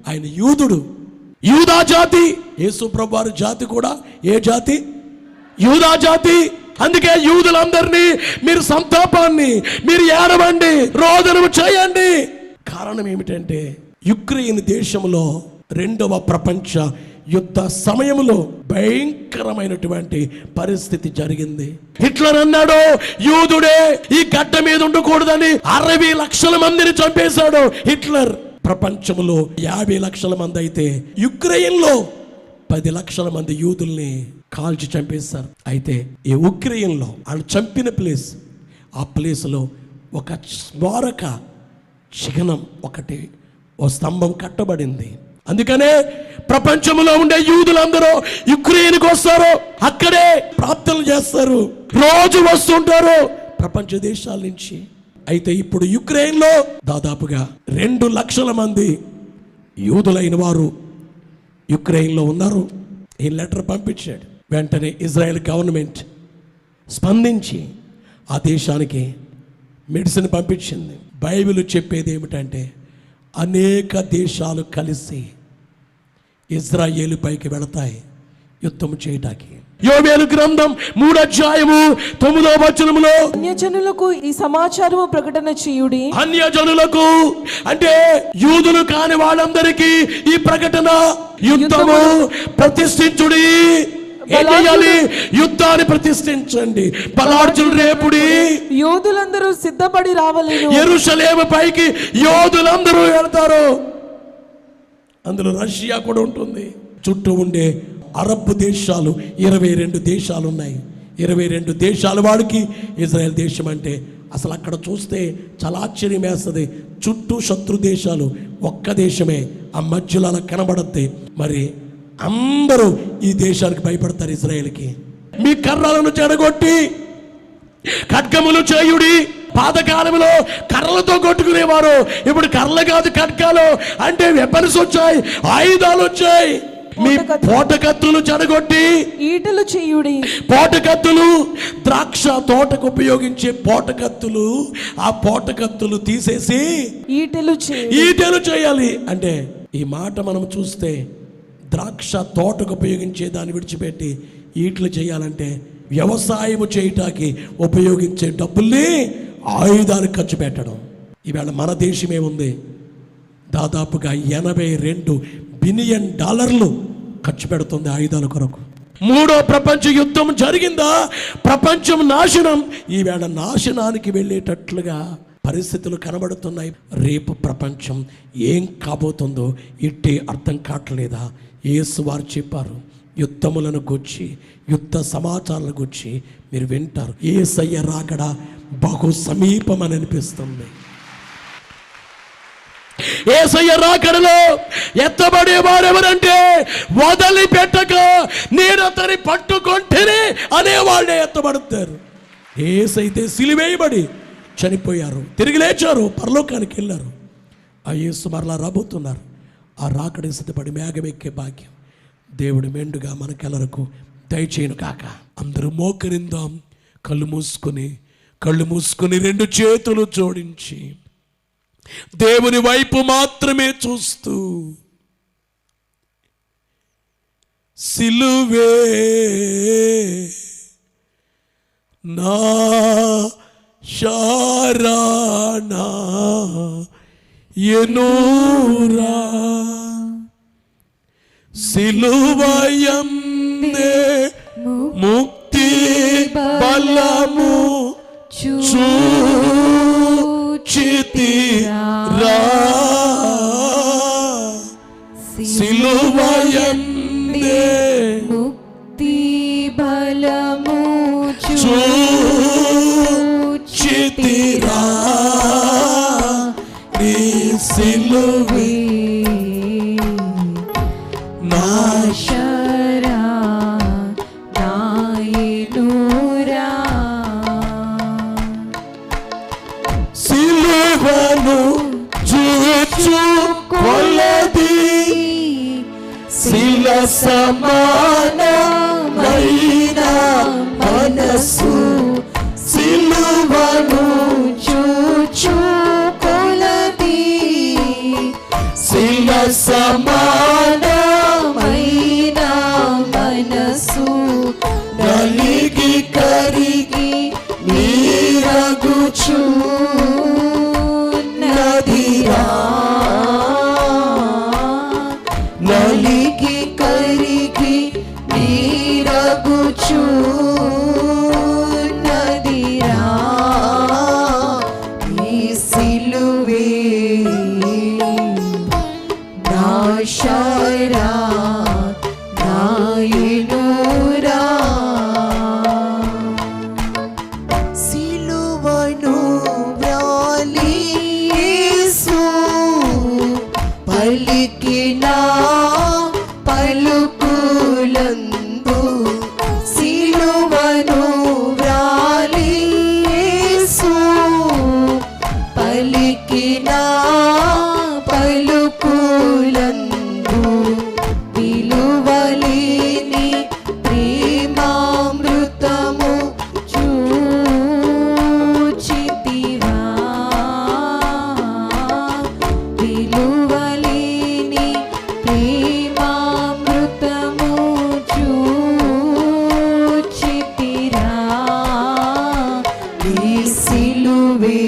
Speaker 3: ఆయన యూదుడు, యూదా జాతి. యేసు ప్రభువారి జాతి కూడా ఏ జాతి? యూదా జాతి. అందుకే యూదులందరినీ మీరు సంతాపాన్ని, మీరు ఏడవండి, రోదనము చేయండి. కారణం ఏమిటంటే, యుక్రెయిన్ దేశంలో 2వ ప్రపంచ యుద్ధ సమయంలో భయంకరమైనటువంటి పరిస్థితి జరిగింది. హిట్లర్ అన్నాడు, యూదుడే ఈ గడ్డ మీద ఉండకూడదని 60 లక్షల మందిని చంపేశాడు హిట్లర్. ప్రపంచంలో 50 లక్షల మంది అయితే యుక్రెయిన్ లో 10 లక్షల మంది యూదుల్ని కాల్చి చంపేశారు. అయితే ఈ ఉక్రెయిన్ లో వాళ్ళు చంపిన ప్లేస్, ఆ ప్లేస్ లో ఒక స్మారక చిహ్నం ఒకటి, ఓ స్తంభం కట్టబడింది. అందుకనే ప్రపంచంలో ఉండే యూదులందరూ యుక్రెయిన్కి వస్తారు, అక్కడే ప్రార్థనలు చేస్తారు, రోజు వస్తుంటారు ప్రపంచ దేశాల నుంచి. అయితే ఇప్పుడు యుక్రెయిన్ లో దాదాపుగా 2 లక్షల మంది యూదులైన వారు యుక్రెయిన్ లో ఉన్నారు. ఈ లెటర్ పంపించాడు. వెంటనే ఇజ్రాయెల్ గవర్నమెంట్ స్పందించి ఆ దేశానికి మెడిసిన్ పంపించింది. బైబిల్ చెప్పేది ఏమిటంటే, అనేక దేశాలు కలిసి ఇజ్రాయేలు పైకి వెళతాయి యుద్ధం చేయటానికి. యోవేలు గ్రంథం 3:9
Speaker 4: అన్యజనులకు ఈ సమాచారము ప్రకటన చేయుడి.
Speaker 3: అన్యజనులకు అంటే యూదులు కాని వాళ్ళందరికీ ఈ ప్రకటన, యుద్ధము ప్రతిష్ఠించుడి. ఏం చేయాలి? యుద్ధాన్ని ప్రతిష్ఠించండి. బలార్జులు రేపుడి.
Speaker 4: యోధులందరూ సిద్ధపడి రావలేను.
Speaker 3: యెరూషలేము పైకి యోధులందరూ వెళ్తారు. అందులో రష్యా కూడా ఉంటుంది. చుట్టూ ఉండే అరబ్ దేశాలు 22 దేశాలు ఉన్నాయి. 22 దేశాల వాడికి ఇజ్రాయెల్ దేశం అంటే అసలు అక్కడ చూస్తే చాలా ఆశ్చర్యం వేస్తుంది. చుట్టూ శత్రు దేశాలు, ఒక్క దేశమే ఆ మధ్యలో అలా కనబడద్ది. మరి అందరూ ఈ దేశానికి భయపడతారు ఇజ్రాయెల్కి. మీ కర్రలను చెడగొట్టి ఖడ్గములు చేయుడి. పాతకాలంలో కర్రలతో కొట్టుకునేవారు, ఇప్పుడు కర్రలు కాదు ఖడ్గాలు, అంటే వెపన్స్ వచ్చాయి, ఆయుధాలు వచ్చాయి. మీ పోటకత్తులు చెడగొట్టి
Speaker 4: ఈటలు చేయుడి.
Speaker 3: పోటకత్తులు ద్రాక్ష తోటకు ఉపయోగించే పోటకత్తులు, ఆ పోటకత్తులు తీసేసి ఈటలు చేయాలి. అంటే ఈ మాట మనం చూస్తే ద్రాక్ష తోటకు ఉపయోగించే దాన్ని విడిచిపెట్టి ఈటలు చేయాలంటే వ్యవసాయం చేయటానికి ఉపయోగించే డబ్బుల్ని ఆయుధాలకు ఖర్చు పెట్టడం. ఈవేళ మన దేశమే ఉంది, దాదాపుగా $82 బిలియన్ ఖర్చు పెడుతుంది ఆయుధాల కొరకు. 3వ ప్రపంచ యుద్ధం జరిగిందా? ప్రపంచం నాశనం. ఈవేళ నాశనానికి వెళ్ళేటట్లుగా పరిస్థితులు కనబడుతున్నాయి. రేపు ప్రపంచం ఏం కాబోతుందో ఇట్టే అర్థం కావట్లేదా? యేసు వారు చెప్పారు, యుద్ధములను గురించి, యుద్ధ సమాచారాలను గురించి మీరు వింటారు. యేసయ్య రాకడ బహు సమీపమని అనిపిస్తుంది. యేసయ్య రాకడలో ఎత్తబడే వారెవరంటే, వదిలిపెట్టక నేను అతని పట్టుకొంటేనే అనేవాళ్ళే ఎత్తబడతారు. యేసైతే సిలువేయబడి చనిపోయారు, తిరిగి లేచారు, పరలోకానికి వెళ్ళారు. ఆ యేసు మరలా రాబోతున్నారు. ఆ రాకడ సిద్ధపడి మేఘమెక్కే భాగ్యం దేవుడు మెండుగా మనకెల్లరకు దయచేయును కాక. అందరూ మోకరిందాం, కళ్ళు మూసుకొని 2 చేతులు జోడించి దేవుని వైపు మాత్రమే చూస్తూ, సిలువే నా శారానా ఎనూరా, సిలువయందే ముక్తి సిలువయందే
Speaker 4: ముక్తి బలము
Speaker 3: చూచితిరా నీ సిలువే
Speaker 4: నాశరా నాయనురా
Speaker 3: సిలువను చూచు కొలది శిల సమానమైన మనసు సిలువను
Speaker 4: చూచు కొలది
Speaker 3: శిల
Speaker 4: సమానమైన మనసు
Speaker 3: నలిగి కరిగి నీరగుచు
Speaker 4: నదిరా నలిగి కరిగి నీరగుచు నదిరా ఈ సిలువే నాశరా నాయనురా సిలువను వ్రాలి యేసు పలికిన పలుకులందు సిలువను వ్రాలి యేసు పలికిన పలుకులందు విలువలేని ప్రేమామృతము చూచితివా విలువలేని ప్రేమామృతము చూచితిరా ఈ సిలువే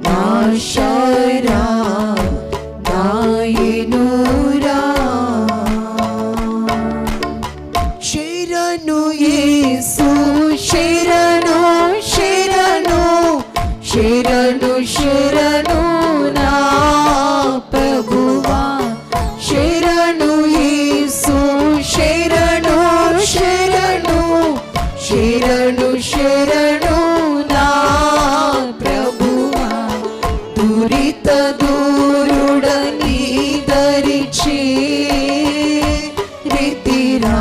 Speaker 4: నాశరా నాయనురా శరణు యేసు శరణు శరణు శరణు శరణు నా ప్రభువా శరణు యేసు శరణు శరణు శరణు శరణు నా ప్రభువా దురిత దూరుడని దరిచే రీతిరా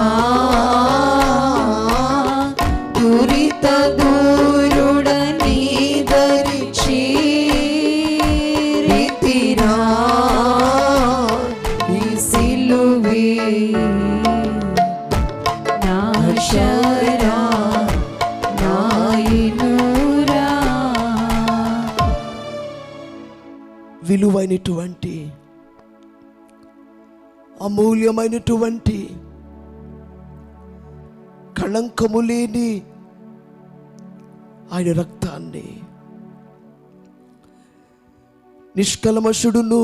Speaker 4: దురిత దూరుడని దరిచే రీతిరా ఈ సిలువే నాశరా నాయనురా
Speaker 3: విలువైనటువంటి అమూల్యమైనటువంటి కళంకము లేని ఆయన రక్తాన్ని నిష్కల్మషుడును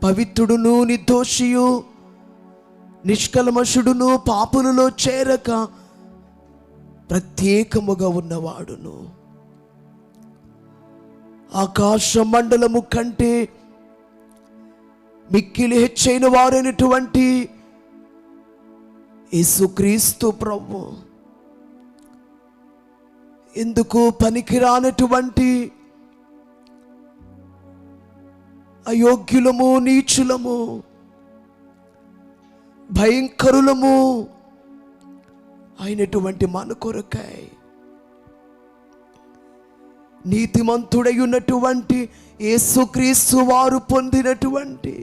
Speaker 3: పవిత్రుడును నిర్దోషియు నిష్కల్మషుడును పాపులలో చేరక ప్రత్యేకముగా ఉన్నవాడును ఆకాశ మండలము కంటే మిక్కిలి హెచ్చైన వారైనటువంటి యేసుక్రీస్తు ప్రభు ఎందుకు పనికిరానటువంటి అయోగ్యులము నీచులము భయంకరులము అయినటువంటి మన కొరకై నీతిమంతుడై ఉన్నటువంటి యేసుక్రీస్తు వారు పొందినటువంటి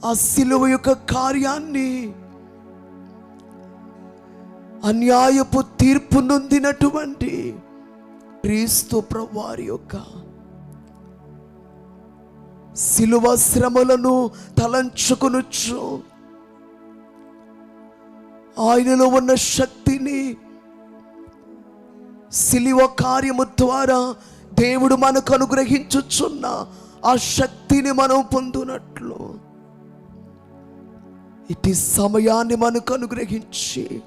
Speaker 3: ఆ సిలువ యొక్క కార్యాన్ని అన్యాయపు తీర్పు నొందినటువంటి క్రీస్తు ప్రభువారి యొక్క సిలువ శ్రమలను తలంచుకొనుచు ఆయనలో ఉన్న శక్తిని సిలువ కార్యము ద్వారా దేవుడు మనకు అనుగ్రహించుచున్న ఆ శక్తిని మనం పొందునట్లు ఇటు సమయాన్ని మనకు అనుగ్రహించి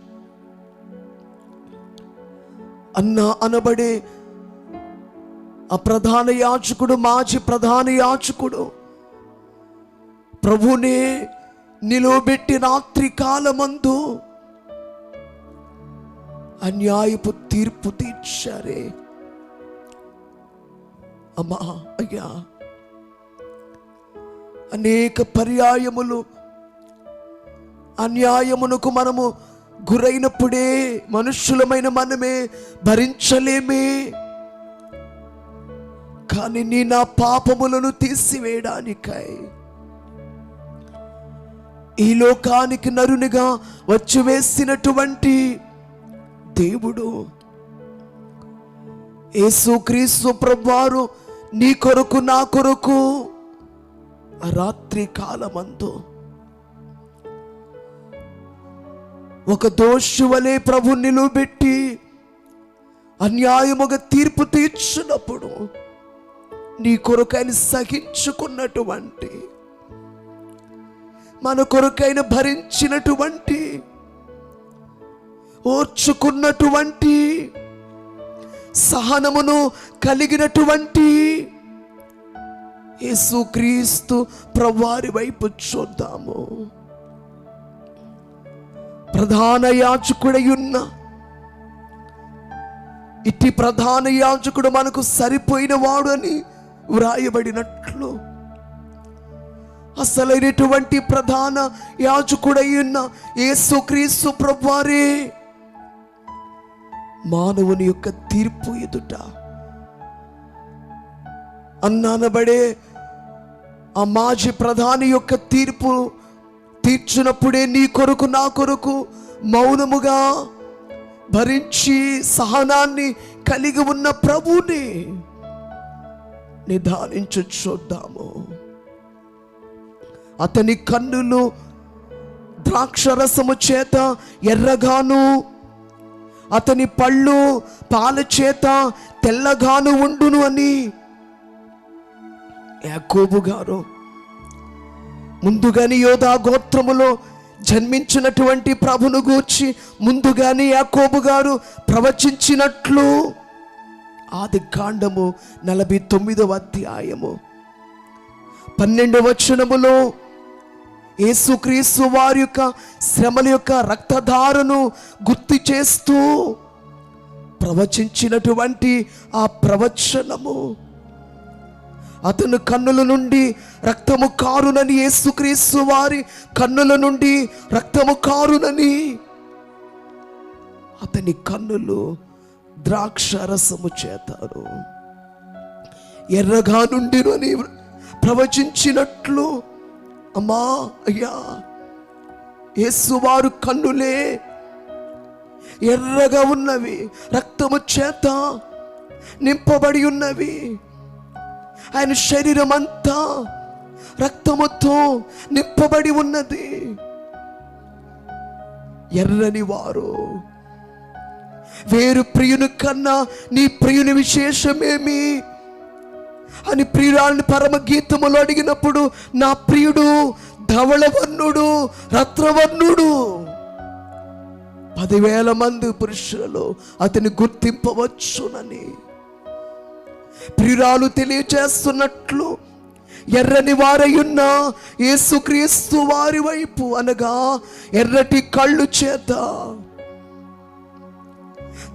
Speaker 3: అన్న అనబడే
Speaker 5: ఆ ప్రధాన యాజకుడు, మాజీ ప్రధాన యాజకుడు ప్రభునే నిలవబెట్టి రాత్రి కాలమందు అన్యాయపు తీర్పు తీర్చారే. అమ్మా అయ్యా, అనేక పర్యాయములు అన్యాయమునకు మనము గురైనప్పుడే మనుష్యులమైన మనమే భరించలేమే. కానీ నీ నా పాపములను తీసివేయడానికై ఈ లోకానికి నరునిగా వచ్చివేసినటువంటి దేవుడు యేసుక్రీస్తు ప్రభువారు నీ కొరకు నా కొరకు రాత్రి కాలమందు ఒక దోషి వలె ప్రభు నిలువబెట్టి అన్యాయముగా తీర్పు తీర్చినప్పుడు నీ కొరకైన సహించుకున్నటువంటి, మన కొరకైన భరించినటువంటి, ఓర్చుకున్నటువంటి, సహనమును కలిగినటువంటి యేసుక్రీస్తు ప్రభువారి వైపు చూద్దాము. ప్రధాన యాజకుడయున్న ఇట్టి ప్రధాన యాజకుడు మనకు సరిపోయిన వాడు అని వ్రాయబడినట్లు, అసలైనటువంటి ప్రధాన యాజకుడయున్న యేసుక్రీస్తు ప్రభువారే మానవుని యొక్క తీర్పు ఎదుట అన్ననబడే ఆ మాజీ ప్రధాని యొక్క తీర్పు తీర్చినప్పుడే నీ కొరకు నా కొరకు మౌనముగా భరించి సహనాన్ని కలిగి ఉన్న ప్రభుని నిదానించు చూద్దాము. అతని కన్నులు ద్రాక్షరసము చేత ఎర్రగాను, అతని పళ్ళు పాల చేత తెల్లగాను ఉండును అని యాకోబు గారు ముందుగాని యోధా గోత్రములో జన్మించినటువంటి ప్రభును గూర్చి ముందుగాని యాకోబు గారు ప్రవచించినట్లు ఆదికాండము 49వ అధ్యాయము 12వ వచనములో యేసుక్రీస్తు వారి యొక్క శ్రమల యొక్క రక్తధారను గుర్తు చేస్తూ ప్రవచించినటువంటి ఆ ప్రవచనము, అతను కన్నుల నుండి రక్తము కారునని, యేసుక్రీస్తు వారి కన్నుల నుండి రక్తము కారునని, అతని కన్నులు ద్రాక్షరసము చేతారు ఎర్రగా నుండిను అని ప్రవచించినట్లు, అమ్మా అయ్యా, యేసువారు కన్నులే ఎర్రగా ఉన్నవి, రక్తము చేత నింపబడి ఉన్నవి. ఆయన శరీరం అంతా రక్తముతో నింపబడి ఉన్నది. ఎర్రని వారు వేరు ప్రియుని కన్నా నీ ప్రియుని విశేషమేమి అని ప్రియురాల్ని పరమగీతములో అడిగినప్పుడు, నా ప్రియుడు ధవళవర్ణుడు, రత్నవర్ణుడు, 10,000 మంది పురుషులలో అతని గుర్తింపవచ్చునని ప్రియురాలు తెలియచేస్తున్నట్లు, ఎర్రని వారయున్న యేసుక్రీస్తు వారి వైపు, అనగా ఎర్రటి కళ్ళు చేత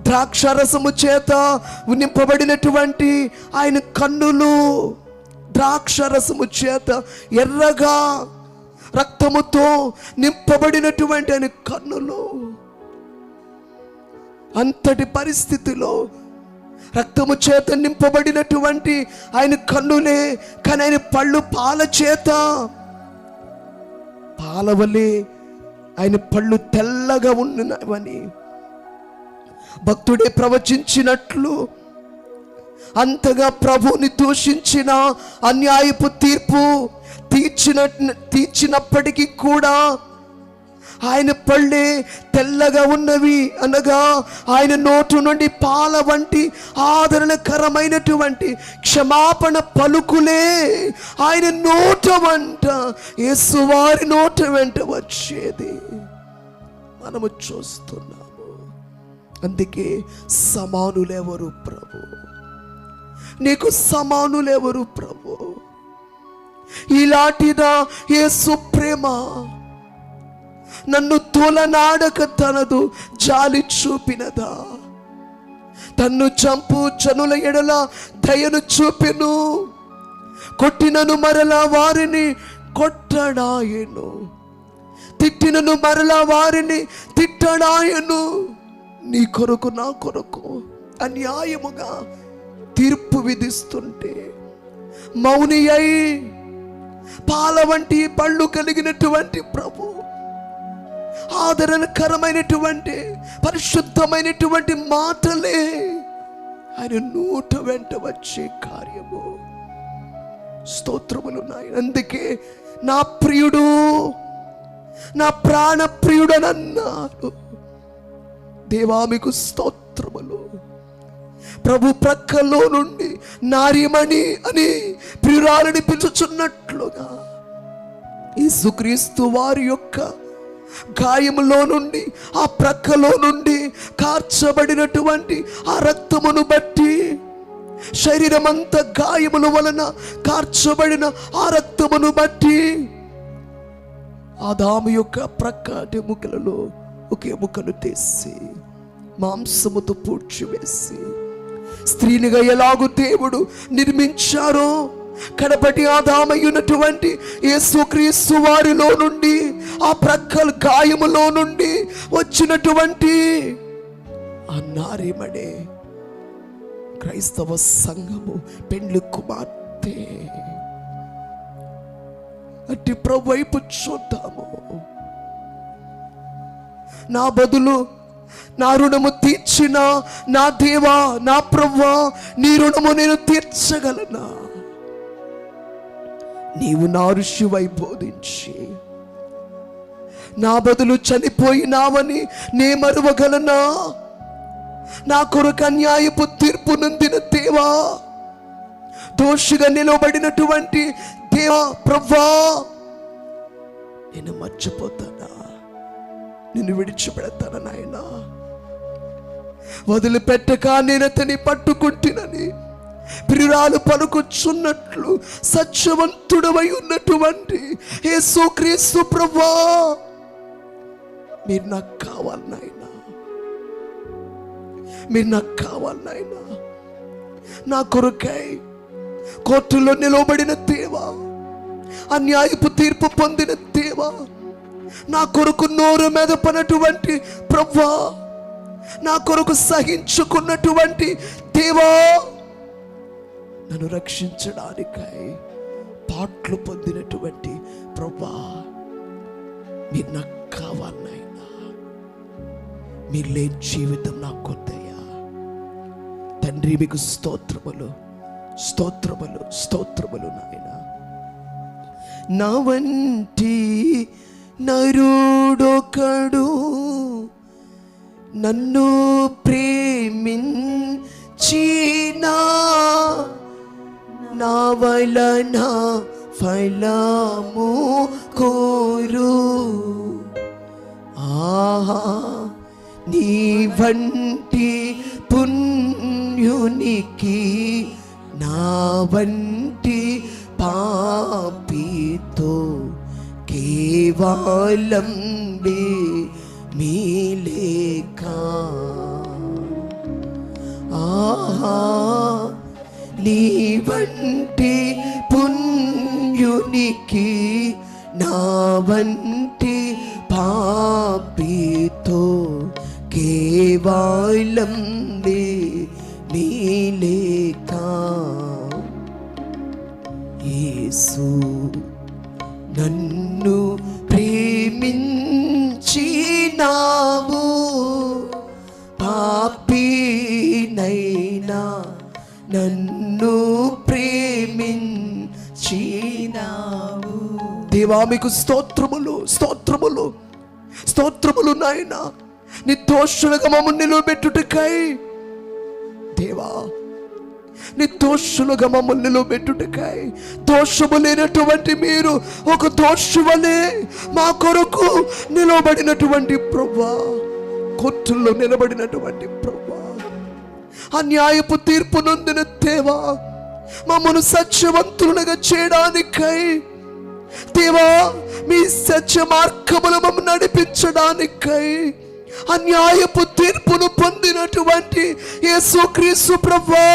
Speaker 5: ద్రాక్షరసము చేత నింపబడినటువంటి ఆయన కన్నులు ద్రాక్షరసము చేత ఎర్రగా రక్తముతో నింపబడినటువంటి ఆయన కన్నులు. అంతటి పరిస్థితిలో రక్తము చేత నింపబడినటువంటి ఆయన కన్నులే, కానీ ఆయన పళ్ళు పాల చేత, పాలవలే ఆయన పళ్ళు తెల్లగా ఉన్నవని భక్తుడే ప్రవచించినట్లు, అంతగా ప్రభుని దూషించిన అన్యాయపు తీర్పు తీర్చినప్పటికీ కూడా ఆయన పళ్ళే తెల్లగా ఉన్నవి, అనగా ఆయన నోటు నుండి పాల వంటి ఆదరణకరమైనటువంటి క్షమాపణ పలుకులే ఆయన నోట వెంట, యేసువారి నోట వెంట వచ్చేది మనము చూస్తున్నాము. అందుకే సమానులెవరు ప్రభు, నీకు సమానులెవరు ప్రభు? ఇలాంటిదా యేసు ప్రేమ నన్ను తోలనాడక తనదు జాలి చూపినదా? తన్ను చంపు జనుల ఎడల దయను చూపెను, కొట్టినను మరలా వారిని కొట్టడాయను, తిట్టినను మరలా వారిని తిట్టడాయను. నీ కొరకు నా కొరకు అన్యాయముగా తీర్పు విధిస్తుంటే మౌని అయి పాల వంటి పళ్ళు కలిగినటువంటి ప్రభు, ఆదరణకరమైనటువంటి పరిశుద్ధమైనటువంటి మాటలే ఆయన నోట వెంట వచ్చే కార్యము. స్తోత్రములు నాయన. అందుకే నా ప్రియుడు, నా ప్రాణ ప్రియుడు అని అన్నారు. దేవా మీకు స్తోత్రములు. ప్రభు ప్రక్కలో నుండి నారీమణి అని ప్రియురాలని పిలుచుచున్నట్లుగా యేసుక్రీస్తు వారి యొక్క గాయములో నుండి, ఆ ప్రక్కలో నుండి కార్చబడినటువంటి ఆ రక్తమును బట్టి, శరీరమంతా గాయముల వలన కార్చబడిన ఆ రక్తమును బట్టి ఆదాము యొక్క ప్రక్క ఎముకలలో ఒక ఎముకను తీసి మాంసముతో పూడ్చివేసి స్త్రీనిగా ఎలాగూ దేవుడు నిర్మించారో, కడపటి ఆదామయ్యున్నటువంటి యేసుక్రీస్తు వారిలో నుండి, ఆ ప్రక్కల గాయములో నుండి వచ్చినటువంటి ఆ నారీమణే క్రైస్తవ సంఘము, పెండ్లి కుమార్తె. అట్టి ప్రభు వైపు చూద్దాము. నా బదులు నా రుణము తీర్చిన నా దేవా, నా ప్రభువా, నీ రుణము నేను తీర్చగలనా? నీవు నా ఋషివై బోధించి నా బదులు చనిపోయినావని నే మరువగలనా? నా కొరకు అన్యాయపు తీర్పు నొందిన దేవా, దోషిగా నిలబడినటువంటి దేవా ప్రభువా, నేను మర్చిపోతానా? నిన్ను విడిచిపెడతానా నాయనా? వదిలిపెట్టక నేను అతని పట్టుకుంటునని ప్రియురాలు పలుకుచున్నట్లు సత్యవంతుడవై ఉన్నటువంటి యేసుక్రీస్తు ప్రభువా, మీరు నాకు కావాలి నాయనా, మీరు నాకు కావాలి నాయనా. నా కొరకై కోర్టులో నిలవబడిన దేవా, అన్యాయపు తీర్పు పొందిన దేవా, నా కొరకు నోరు మెదపనటువంటి ప్రభువా, నా కొరకు సహించుకున్నటువంటి దేవా, నన్ను రక్షించడానికై పాట్లు పొందినటువంటి ప్రభువా, మీరు నాకు కావాలి నాయనా. మీరు లేని జీవితం నాకు కొద్దయ్యా. తండ్రి మీకు స్తోత్రములు, స్తోత్రములు, స్తోత్రములు నాయనా. నా వంటి నరుడొకడు నన్ను ప్రేమించినా, నా వలన ఫలము కోరు. ఆహా, నీ వంటి పుణ్యునికి నా వంటి పాపితో కేవలం మీలేక. ఆహా, నీ వంటి పుణ్యునికి నా వంటి పాపితో కేవలం మీలేక. యేసు నన్ను ప్రేమించినావు, పాపినైనా నన్ను ప్రేమించినావు. దేవా మీకు స్తోత్రములు, స్తోత్రములు, స్తోత్రములు నాయనా. నిర్దోషులుగా మమ్మల్ని నిలబెట్టుటకై దేవా, నిర్దోషులుగా మమ్మల్ని నిలబెట్టుటకై, దోషము లేనటువంటి మీరు ఒక దోషువలే మా కొరకు నిలబడినటువంటి ప్రభువా, కోర్టుల్లో నిలబడినటువంటి ప్రభువా, అన్యాయపు తీర్పు నొందిన దేవా, మమ్మను సత్యవంతులుగా చేయడానికై దేవా, మీ సత్య మార్గములు మమ్మల్ని నడిపించడానికై అన్యాయపు తీర్పును పొందినటువంటి యేసుక్రీస్తు ప్రభువా,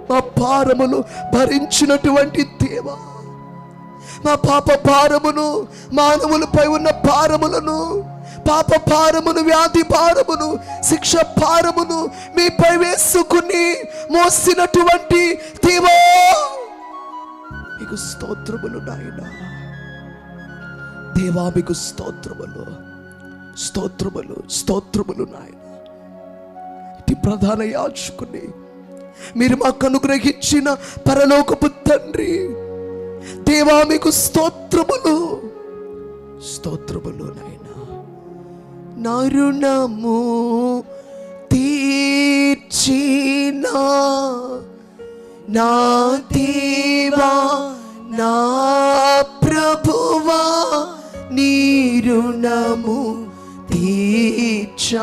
Speaker 5: మా భారములు భరించినటువంటి దేవా, మా పాప భారమును, మానవులపై ఉన్న భారములను, పాప భారమును, వ్యాధి భారమును, శిక్ష భారమును మీపై వేసుకుని మోసినటువంటి దేవా, మీకు స్తోత్రములు నాయనా. దేవా, మీకు స్తోత్రములు, స్తోత్రములు, స్తోత్రములు నాయన. ఇటు ప్రధాన యాజకుని మీరు మాకు అనుగ్రహించిన పరలోకపు తండ్రి దేవా, మీకు స్తోత్రములు, స్తోత్రములు నాయన. నా రుణము తీర్చిన నా దేవా, నా ప్రభువా, నీ రుణము తీర్చగలనా?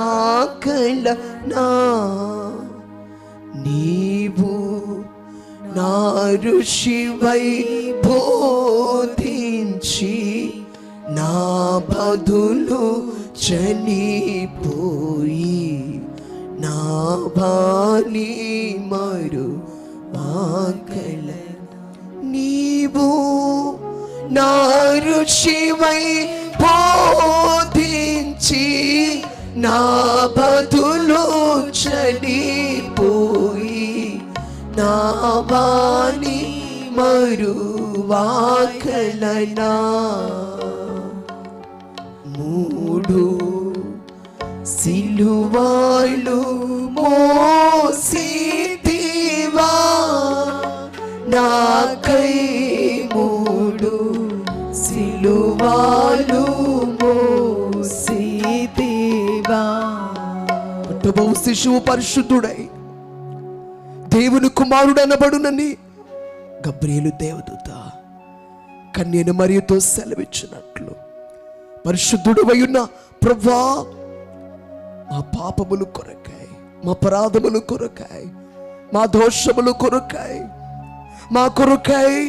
Speaker 5: నీవు నా ఋషివై బోధించి నా బదులు చనిపోయి నా బాని మరు ఆకల. నీవు నా ఋషివై బోధించి నా బదులు చనిపోయి నా బాని మరువాకలనా? మూడు సిలువలు మోసితివా నాకై, మూడు సిలువలు మోసితివా. పుట్టబోవు శిశువు పరిశుద్ధుడై దేవుని కుమారుడనబడునని గబ్రియేలు దేవదూత కన్యను మరియతో సెలవిచ్చినట్లు పరిశుద్ధుడవై ఉన్న ప్రభువా, మా పాపములు కొరకాయి, మా అపరాధములు కొరకాయి, మా దోషములు కొరకాయి, మా కొరకాయి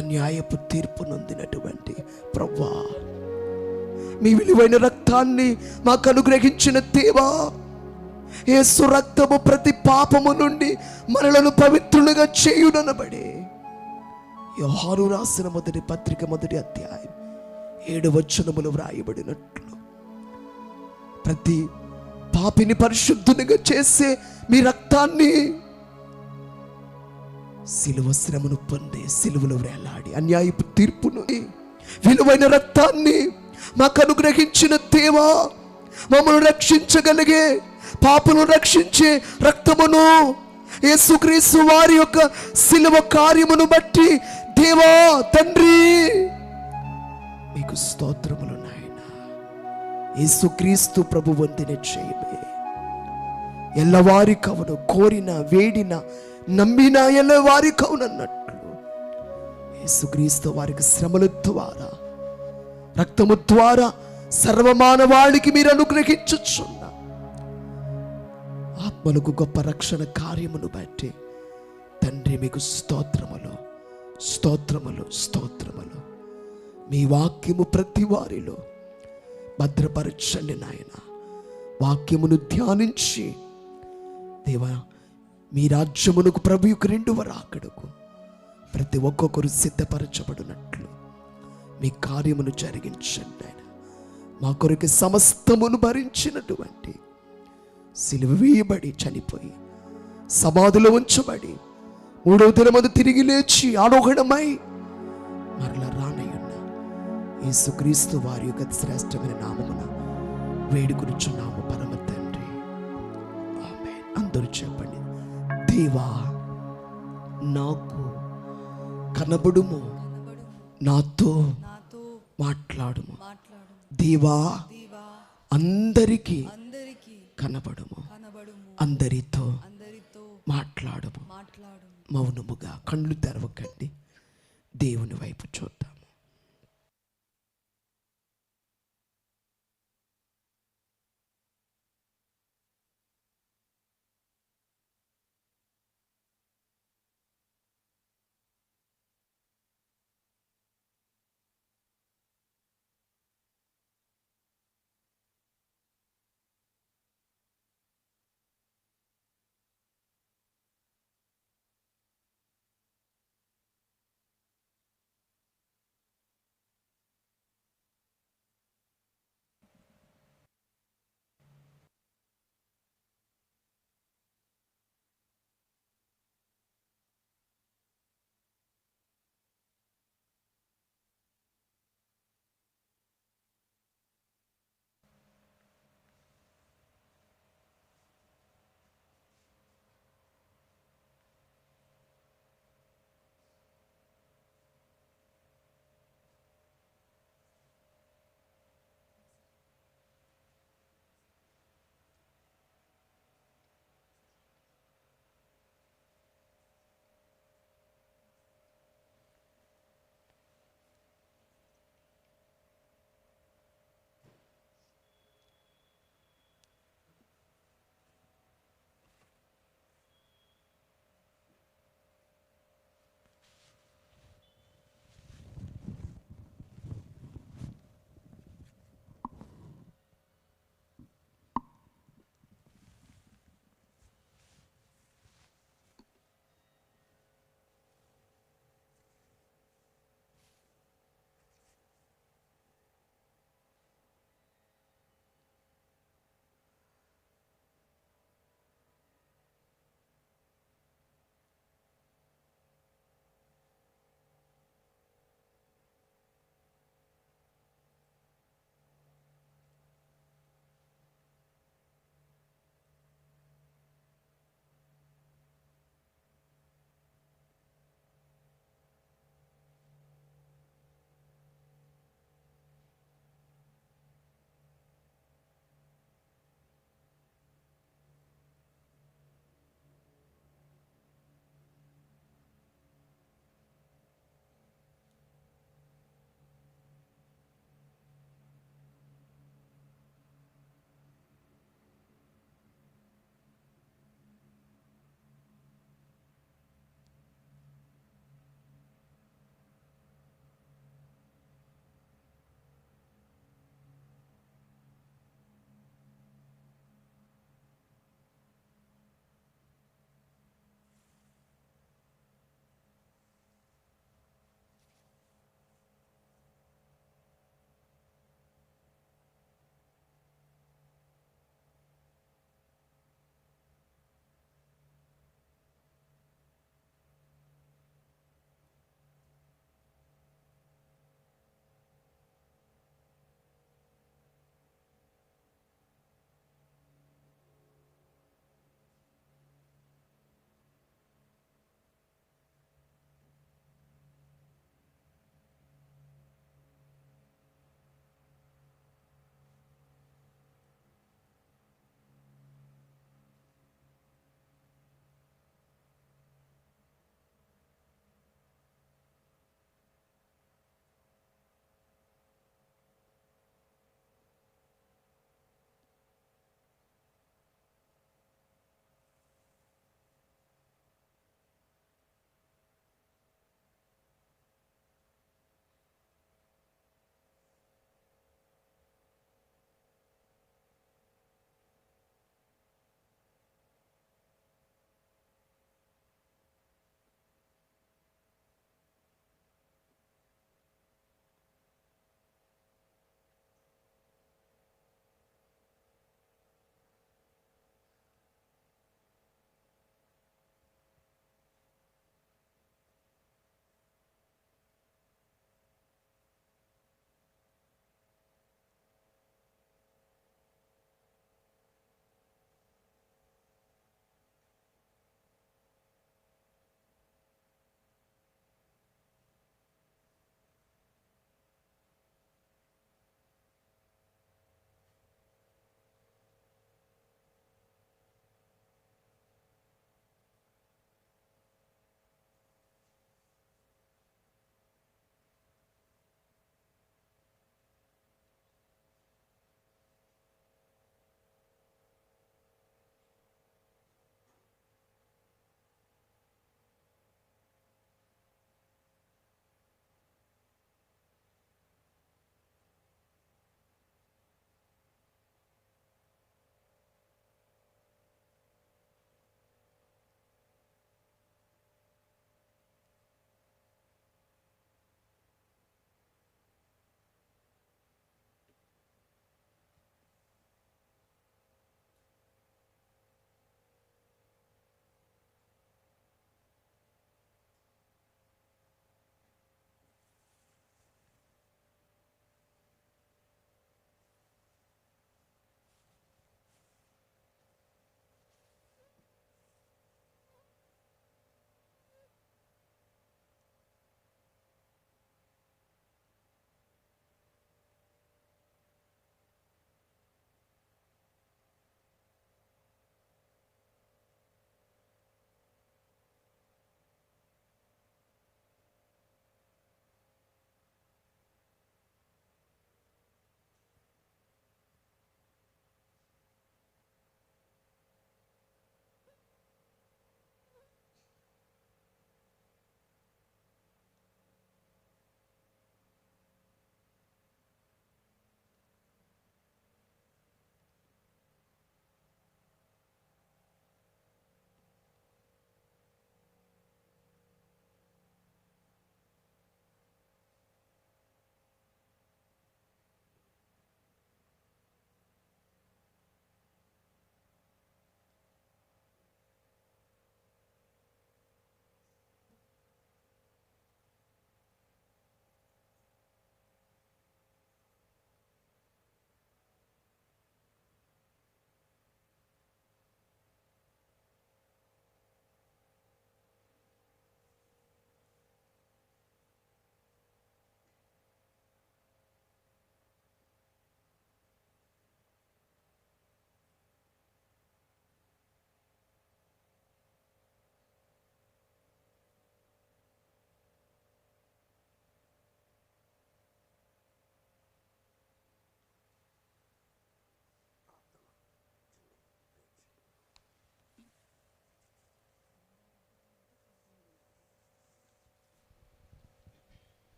Speaker 5: అన్యాయపు తీర్పు నొందినటువంటి ప్రభువా, మీ విలువైన రక్తాన్ని మాకు అనుగ్రహించిన దేవా, యేసు రక్తము ప్రతి పాపము నుండి మనలను పవిత్రులుగా చేయుననబడే యోహాను రాసిన మొదటి పత్రిక 1వ అధ్యాయం 7వ వచనములో వ్రాయబడినట్లు ప్రతి పాపిని పరిశుద్ధునిగా చేసే మీ రక్తాన్ని సిలువ శ్రమను పొంది సిలువలో వేలాడి అన్యాయపు తీర్పును విలువైన రక్తాన్ని మాకు అనుగ్రహించిన దేవా, మమ్మల్ని రక్షించగలిగే, పాపులను రక్షించే రక్తమును యేసుక్రీస్తు వారి యొక్క సిలువ కార్యమును బట్టి దేవా తండ్రి మీకు స్తోత్రములు నాయన. యేసుక్రీస్తు ప్రభు వందిన చేయమే ఎల్లవారి కవును, కోరిన వేడిన నమ్మిన ఎల్లవారి కవునన్నట్లు యేసుక్రీస్తు వారికి శ్రమల ద్వారా రక్తము ద్వారా సర్వమానవాళికి మీరు అనుగ్రహించుచున్న ఆత్మలకు గొప్ప రక్షణ కార్యమును బట్టి తండ్రి మీకు స్తోత్రములు, స్తోత్రములు, స్తోత్రములు. మీ వాక్యము ప్రతి వారిలో భద్రపరచండి నాయన. వాక్యమును ధ్యానించి దేవా, మీ రాజ్యమునకు ప్రభు యొక్క 2వ రాకడకు ప్రతి ఒక్కొక్కరు సిద్ధపరచబడినట్లు మీ కార్యమును జరిగించండి ఆయన. మా కొరకు సమస్తమును భరించినటువంటి సిలువ వేయబడి చనిపోయి సమాధిలో ఉంచబడి 3వ దినమందు తిరిగి లేచి ఆరోహణమై మరలా రానయ్యున్న యేసుక్రీస్తు వారి యొక్క శ్రేష్టమైన నామమున వేడుకొనుచున్నాము పరమ తండ్రి, ఆమేన్. అందరూ చెప్పండి, దేవా నాకు కనబడుము, నాతో మాట్లాడుము. దేవా అందరికీ కనబడుము, అందరితో మాట్లాడుము. మౌనముగా కళ్ళు తెరవకండి, దేవుని వైపు చూద్దాం.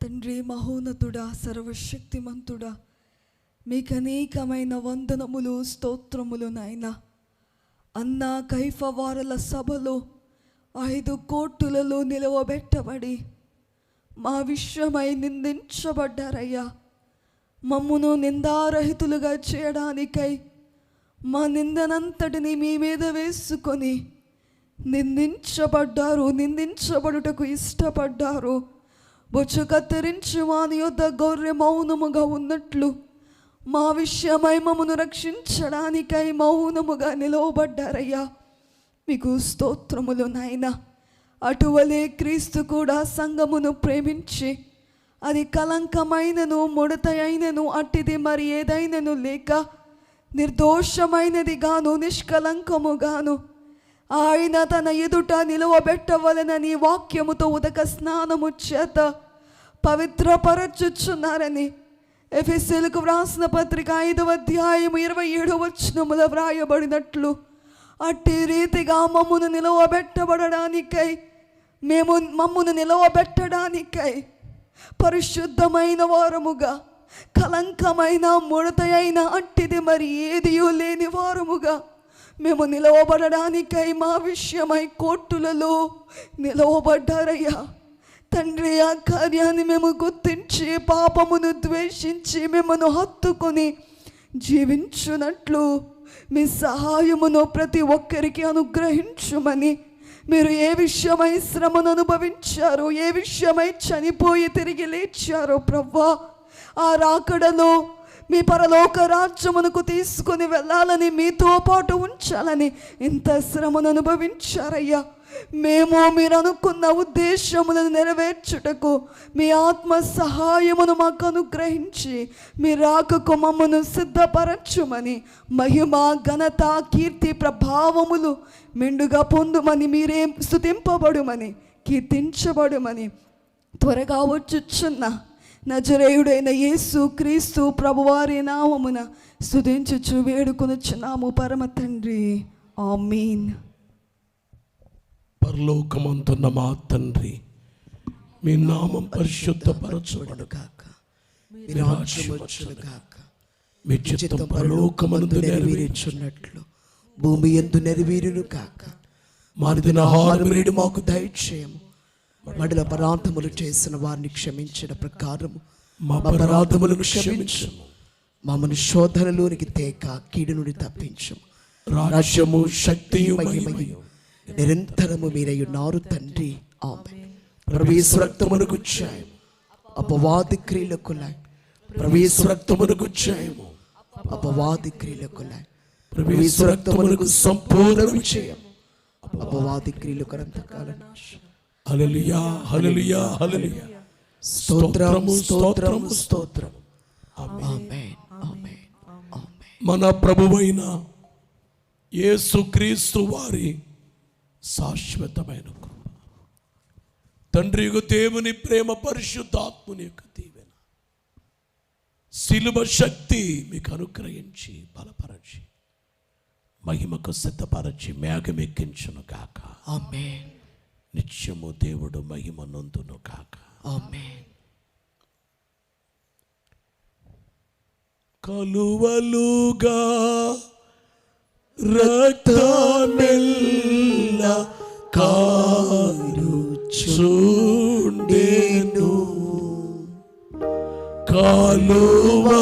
Speaker 1: తండ్రి మహోన్నతుడా, సర్వశక్తిమంతుడా, మీకు అనేకమైన వందనములు, స్తోత్రములు నాయన. అన్నా కైఫ వారల సభలో 5 కోర్టులలో నిలవబెట్టబడి మా విషయమై నిందించబడ్డారయ్యా. మమ్మును నిందారహితులుగా చేయడానికై మా నిందనంతటిని మీ మీద వేసుకొని నిందించబడ్డారు, నిందించబడుటకు ఇష్టపడ్డారు. బొచ్చు కత్తిరించి వాని యొద్ద గొర్రె మౌనముగా ఉన్నట్లు మా విషయమై మమ్మను రక్షించడానికై మౌనముగా నిలవబడ్డారయ్యా. మీకు స్తోత్రములు నాయన. అటువలే క్రీస్తు కూడా సంఘమును ప్రేమించి అది కలంకమైనను ముడత అయినను అట్టిది మరి ఏదైనను లేక నిర్దోషమైనది గాను నిష్కలంకముగాను ఆయన తన ఎదుట నిలవబెట్టవలనని వాక్యముతో ఉదక స్నానము చేత పవిత్రపరచుచున్నారని ఎఫెసీయులకు వ్రాసిన పత్రిక 5వ అధ్యాయం 27వ వచనములో వ్రాయబడినట్లు అట్టి రీతిగా మమ్మును నిలవబెట్టబడడానికై మమ్మును నిలవబెట్టడానికై పరిశుద్ధమైన వారముగా, కలంకమైన ముడతయైన అట్టిది మరి ఏదియూ లేని వారముగా మేము నిలవబడడానికై మా విషయమై కోర్టులలో నిలవబడ్డారయ్యా. తండ్రి, ఆ కార్యాన్ని మేము గుర్తించి పాపమును ద్వేషించి మిమ్మను హత్తుకొని జీవించున్నట్లు మీ సహాయమును ప్రతి ఒక్కరికి అనుగ్రహించుమని, మీరు ఏ విషయమై శ్రమను అనుభవించారో, ఏ విషయమై చనిపోయి తిరిగి లేచారో ప్రభువా, ఆ రాకడలో మీ పరలోక రాజ్యమునకు తీసుకుని వెళ్ళాలని, మీతో పాటు ఉంచాలని ఇంత శ్రమను అనుభవించారయ్యా. మేము మీరు అనుకున్న ఉద్దేశములను నెరవేర్చుటకు మీ ఆత్మ సహాయమును మాకు అనుగ్రహించి మీ రాకకు మమ్మను సిద్ధపరచుమని, మహిమ ఘనత కీర్తి ప్రభావములు మెండుగా పొందుమని, మీరే స్తుతింపబడుమని కీర్తించబడుమని త్వరగా వచ్చుచున్న నజరేయుడైన యేసు క్రీస్తు ప్రభువారి నామమున స్తుతించుచు వేడుకొనుచున్నాము పరమ తండ్రి. ఆమేన్.
Speaker 3: పరలోకమందున్న మా తండ్రి, మీ నామం పరిశుద్ధపరచబడు గాక, మీ రాజ్యం వచ్చును గాక, మీ చిత్తం పరలోకమందు నెరవేర్చున్నట్లు భూమి యందు నెరవేరును గాక. మా దినహారము నేడు మాకు దయచేయము. మడల అపరాధములు చేసిన వారిని క్షమించిన ప్రకారము మా అపరాధములను క్షమించము. మమ్మను శోధనలోనికి తేక కీడు నుండి తప్పించము. రాజ్యము, శక్తియు, మహిమయు నిరంతరము మీరై ఉన్నారు తండ్రి. ఆమేన్. ప్రవేశ రక్తమునకు జయము, అపవాది క్రియలకు లయ. ప్రవేశ రక్తమునకు జయము, అపవాది క్రియలకు లయ. ప్రవేశ రక్తమునకు సంపూర్ణ విజయం, అపవాది క్రియలకు అనంతకాల నాశనం. హల్లెలూయా, హల్లెలూయా, హల్లెలూయా. స్తోత్రము, స్తోత్రము, స్తోత్రము. ఆమేన్, ఆమేన్, ఆమేన్. మన ప్రభువైన యేసుక్రీస్తు వారి శాశ్వతమైన కృప, తండ్రి యొక్క దేవుని ప్రేమ, పరిశుద్ధాత్ముని యొక్క దీవెన, శిలువ శక్తి మీకు అనుగ్రహించి బలపరచి మహిమకు సిద్ధపరచి మేఘమెక్కించును గాక. ఆమేన్. నిత్యము దేవుడు మహిమ నొందును గాక. ఆమేన్. కలువలుగా రక్తమెల్ల కారుచుండెను, కలువలుగా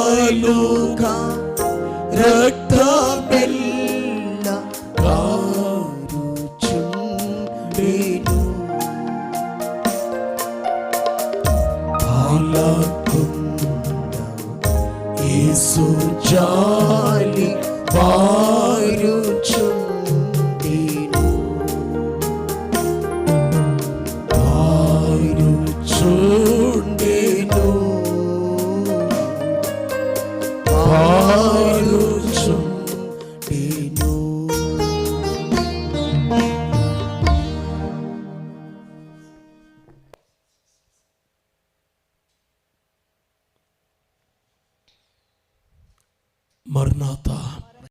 Speaker 3: రక్తమెల్ల కారుచుండెను, పాలకుండ యేసు జా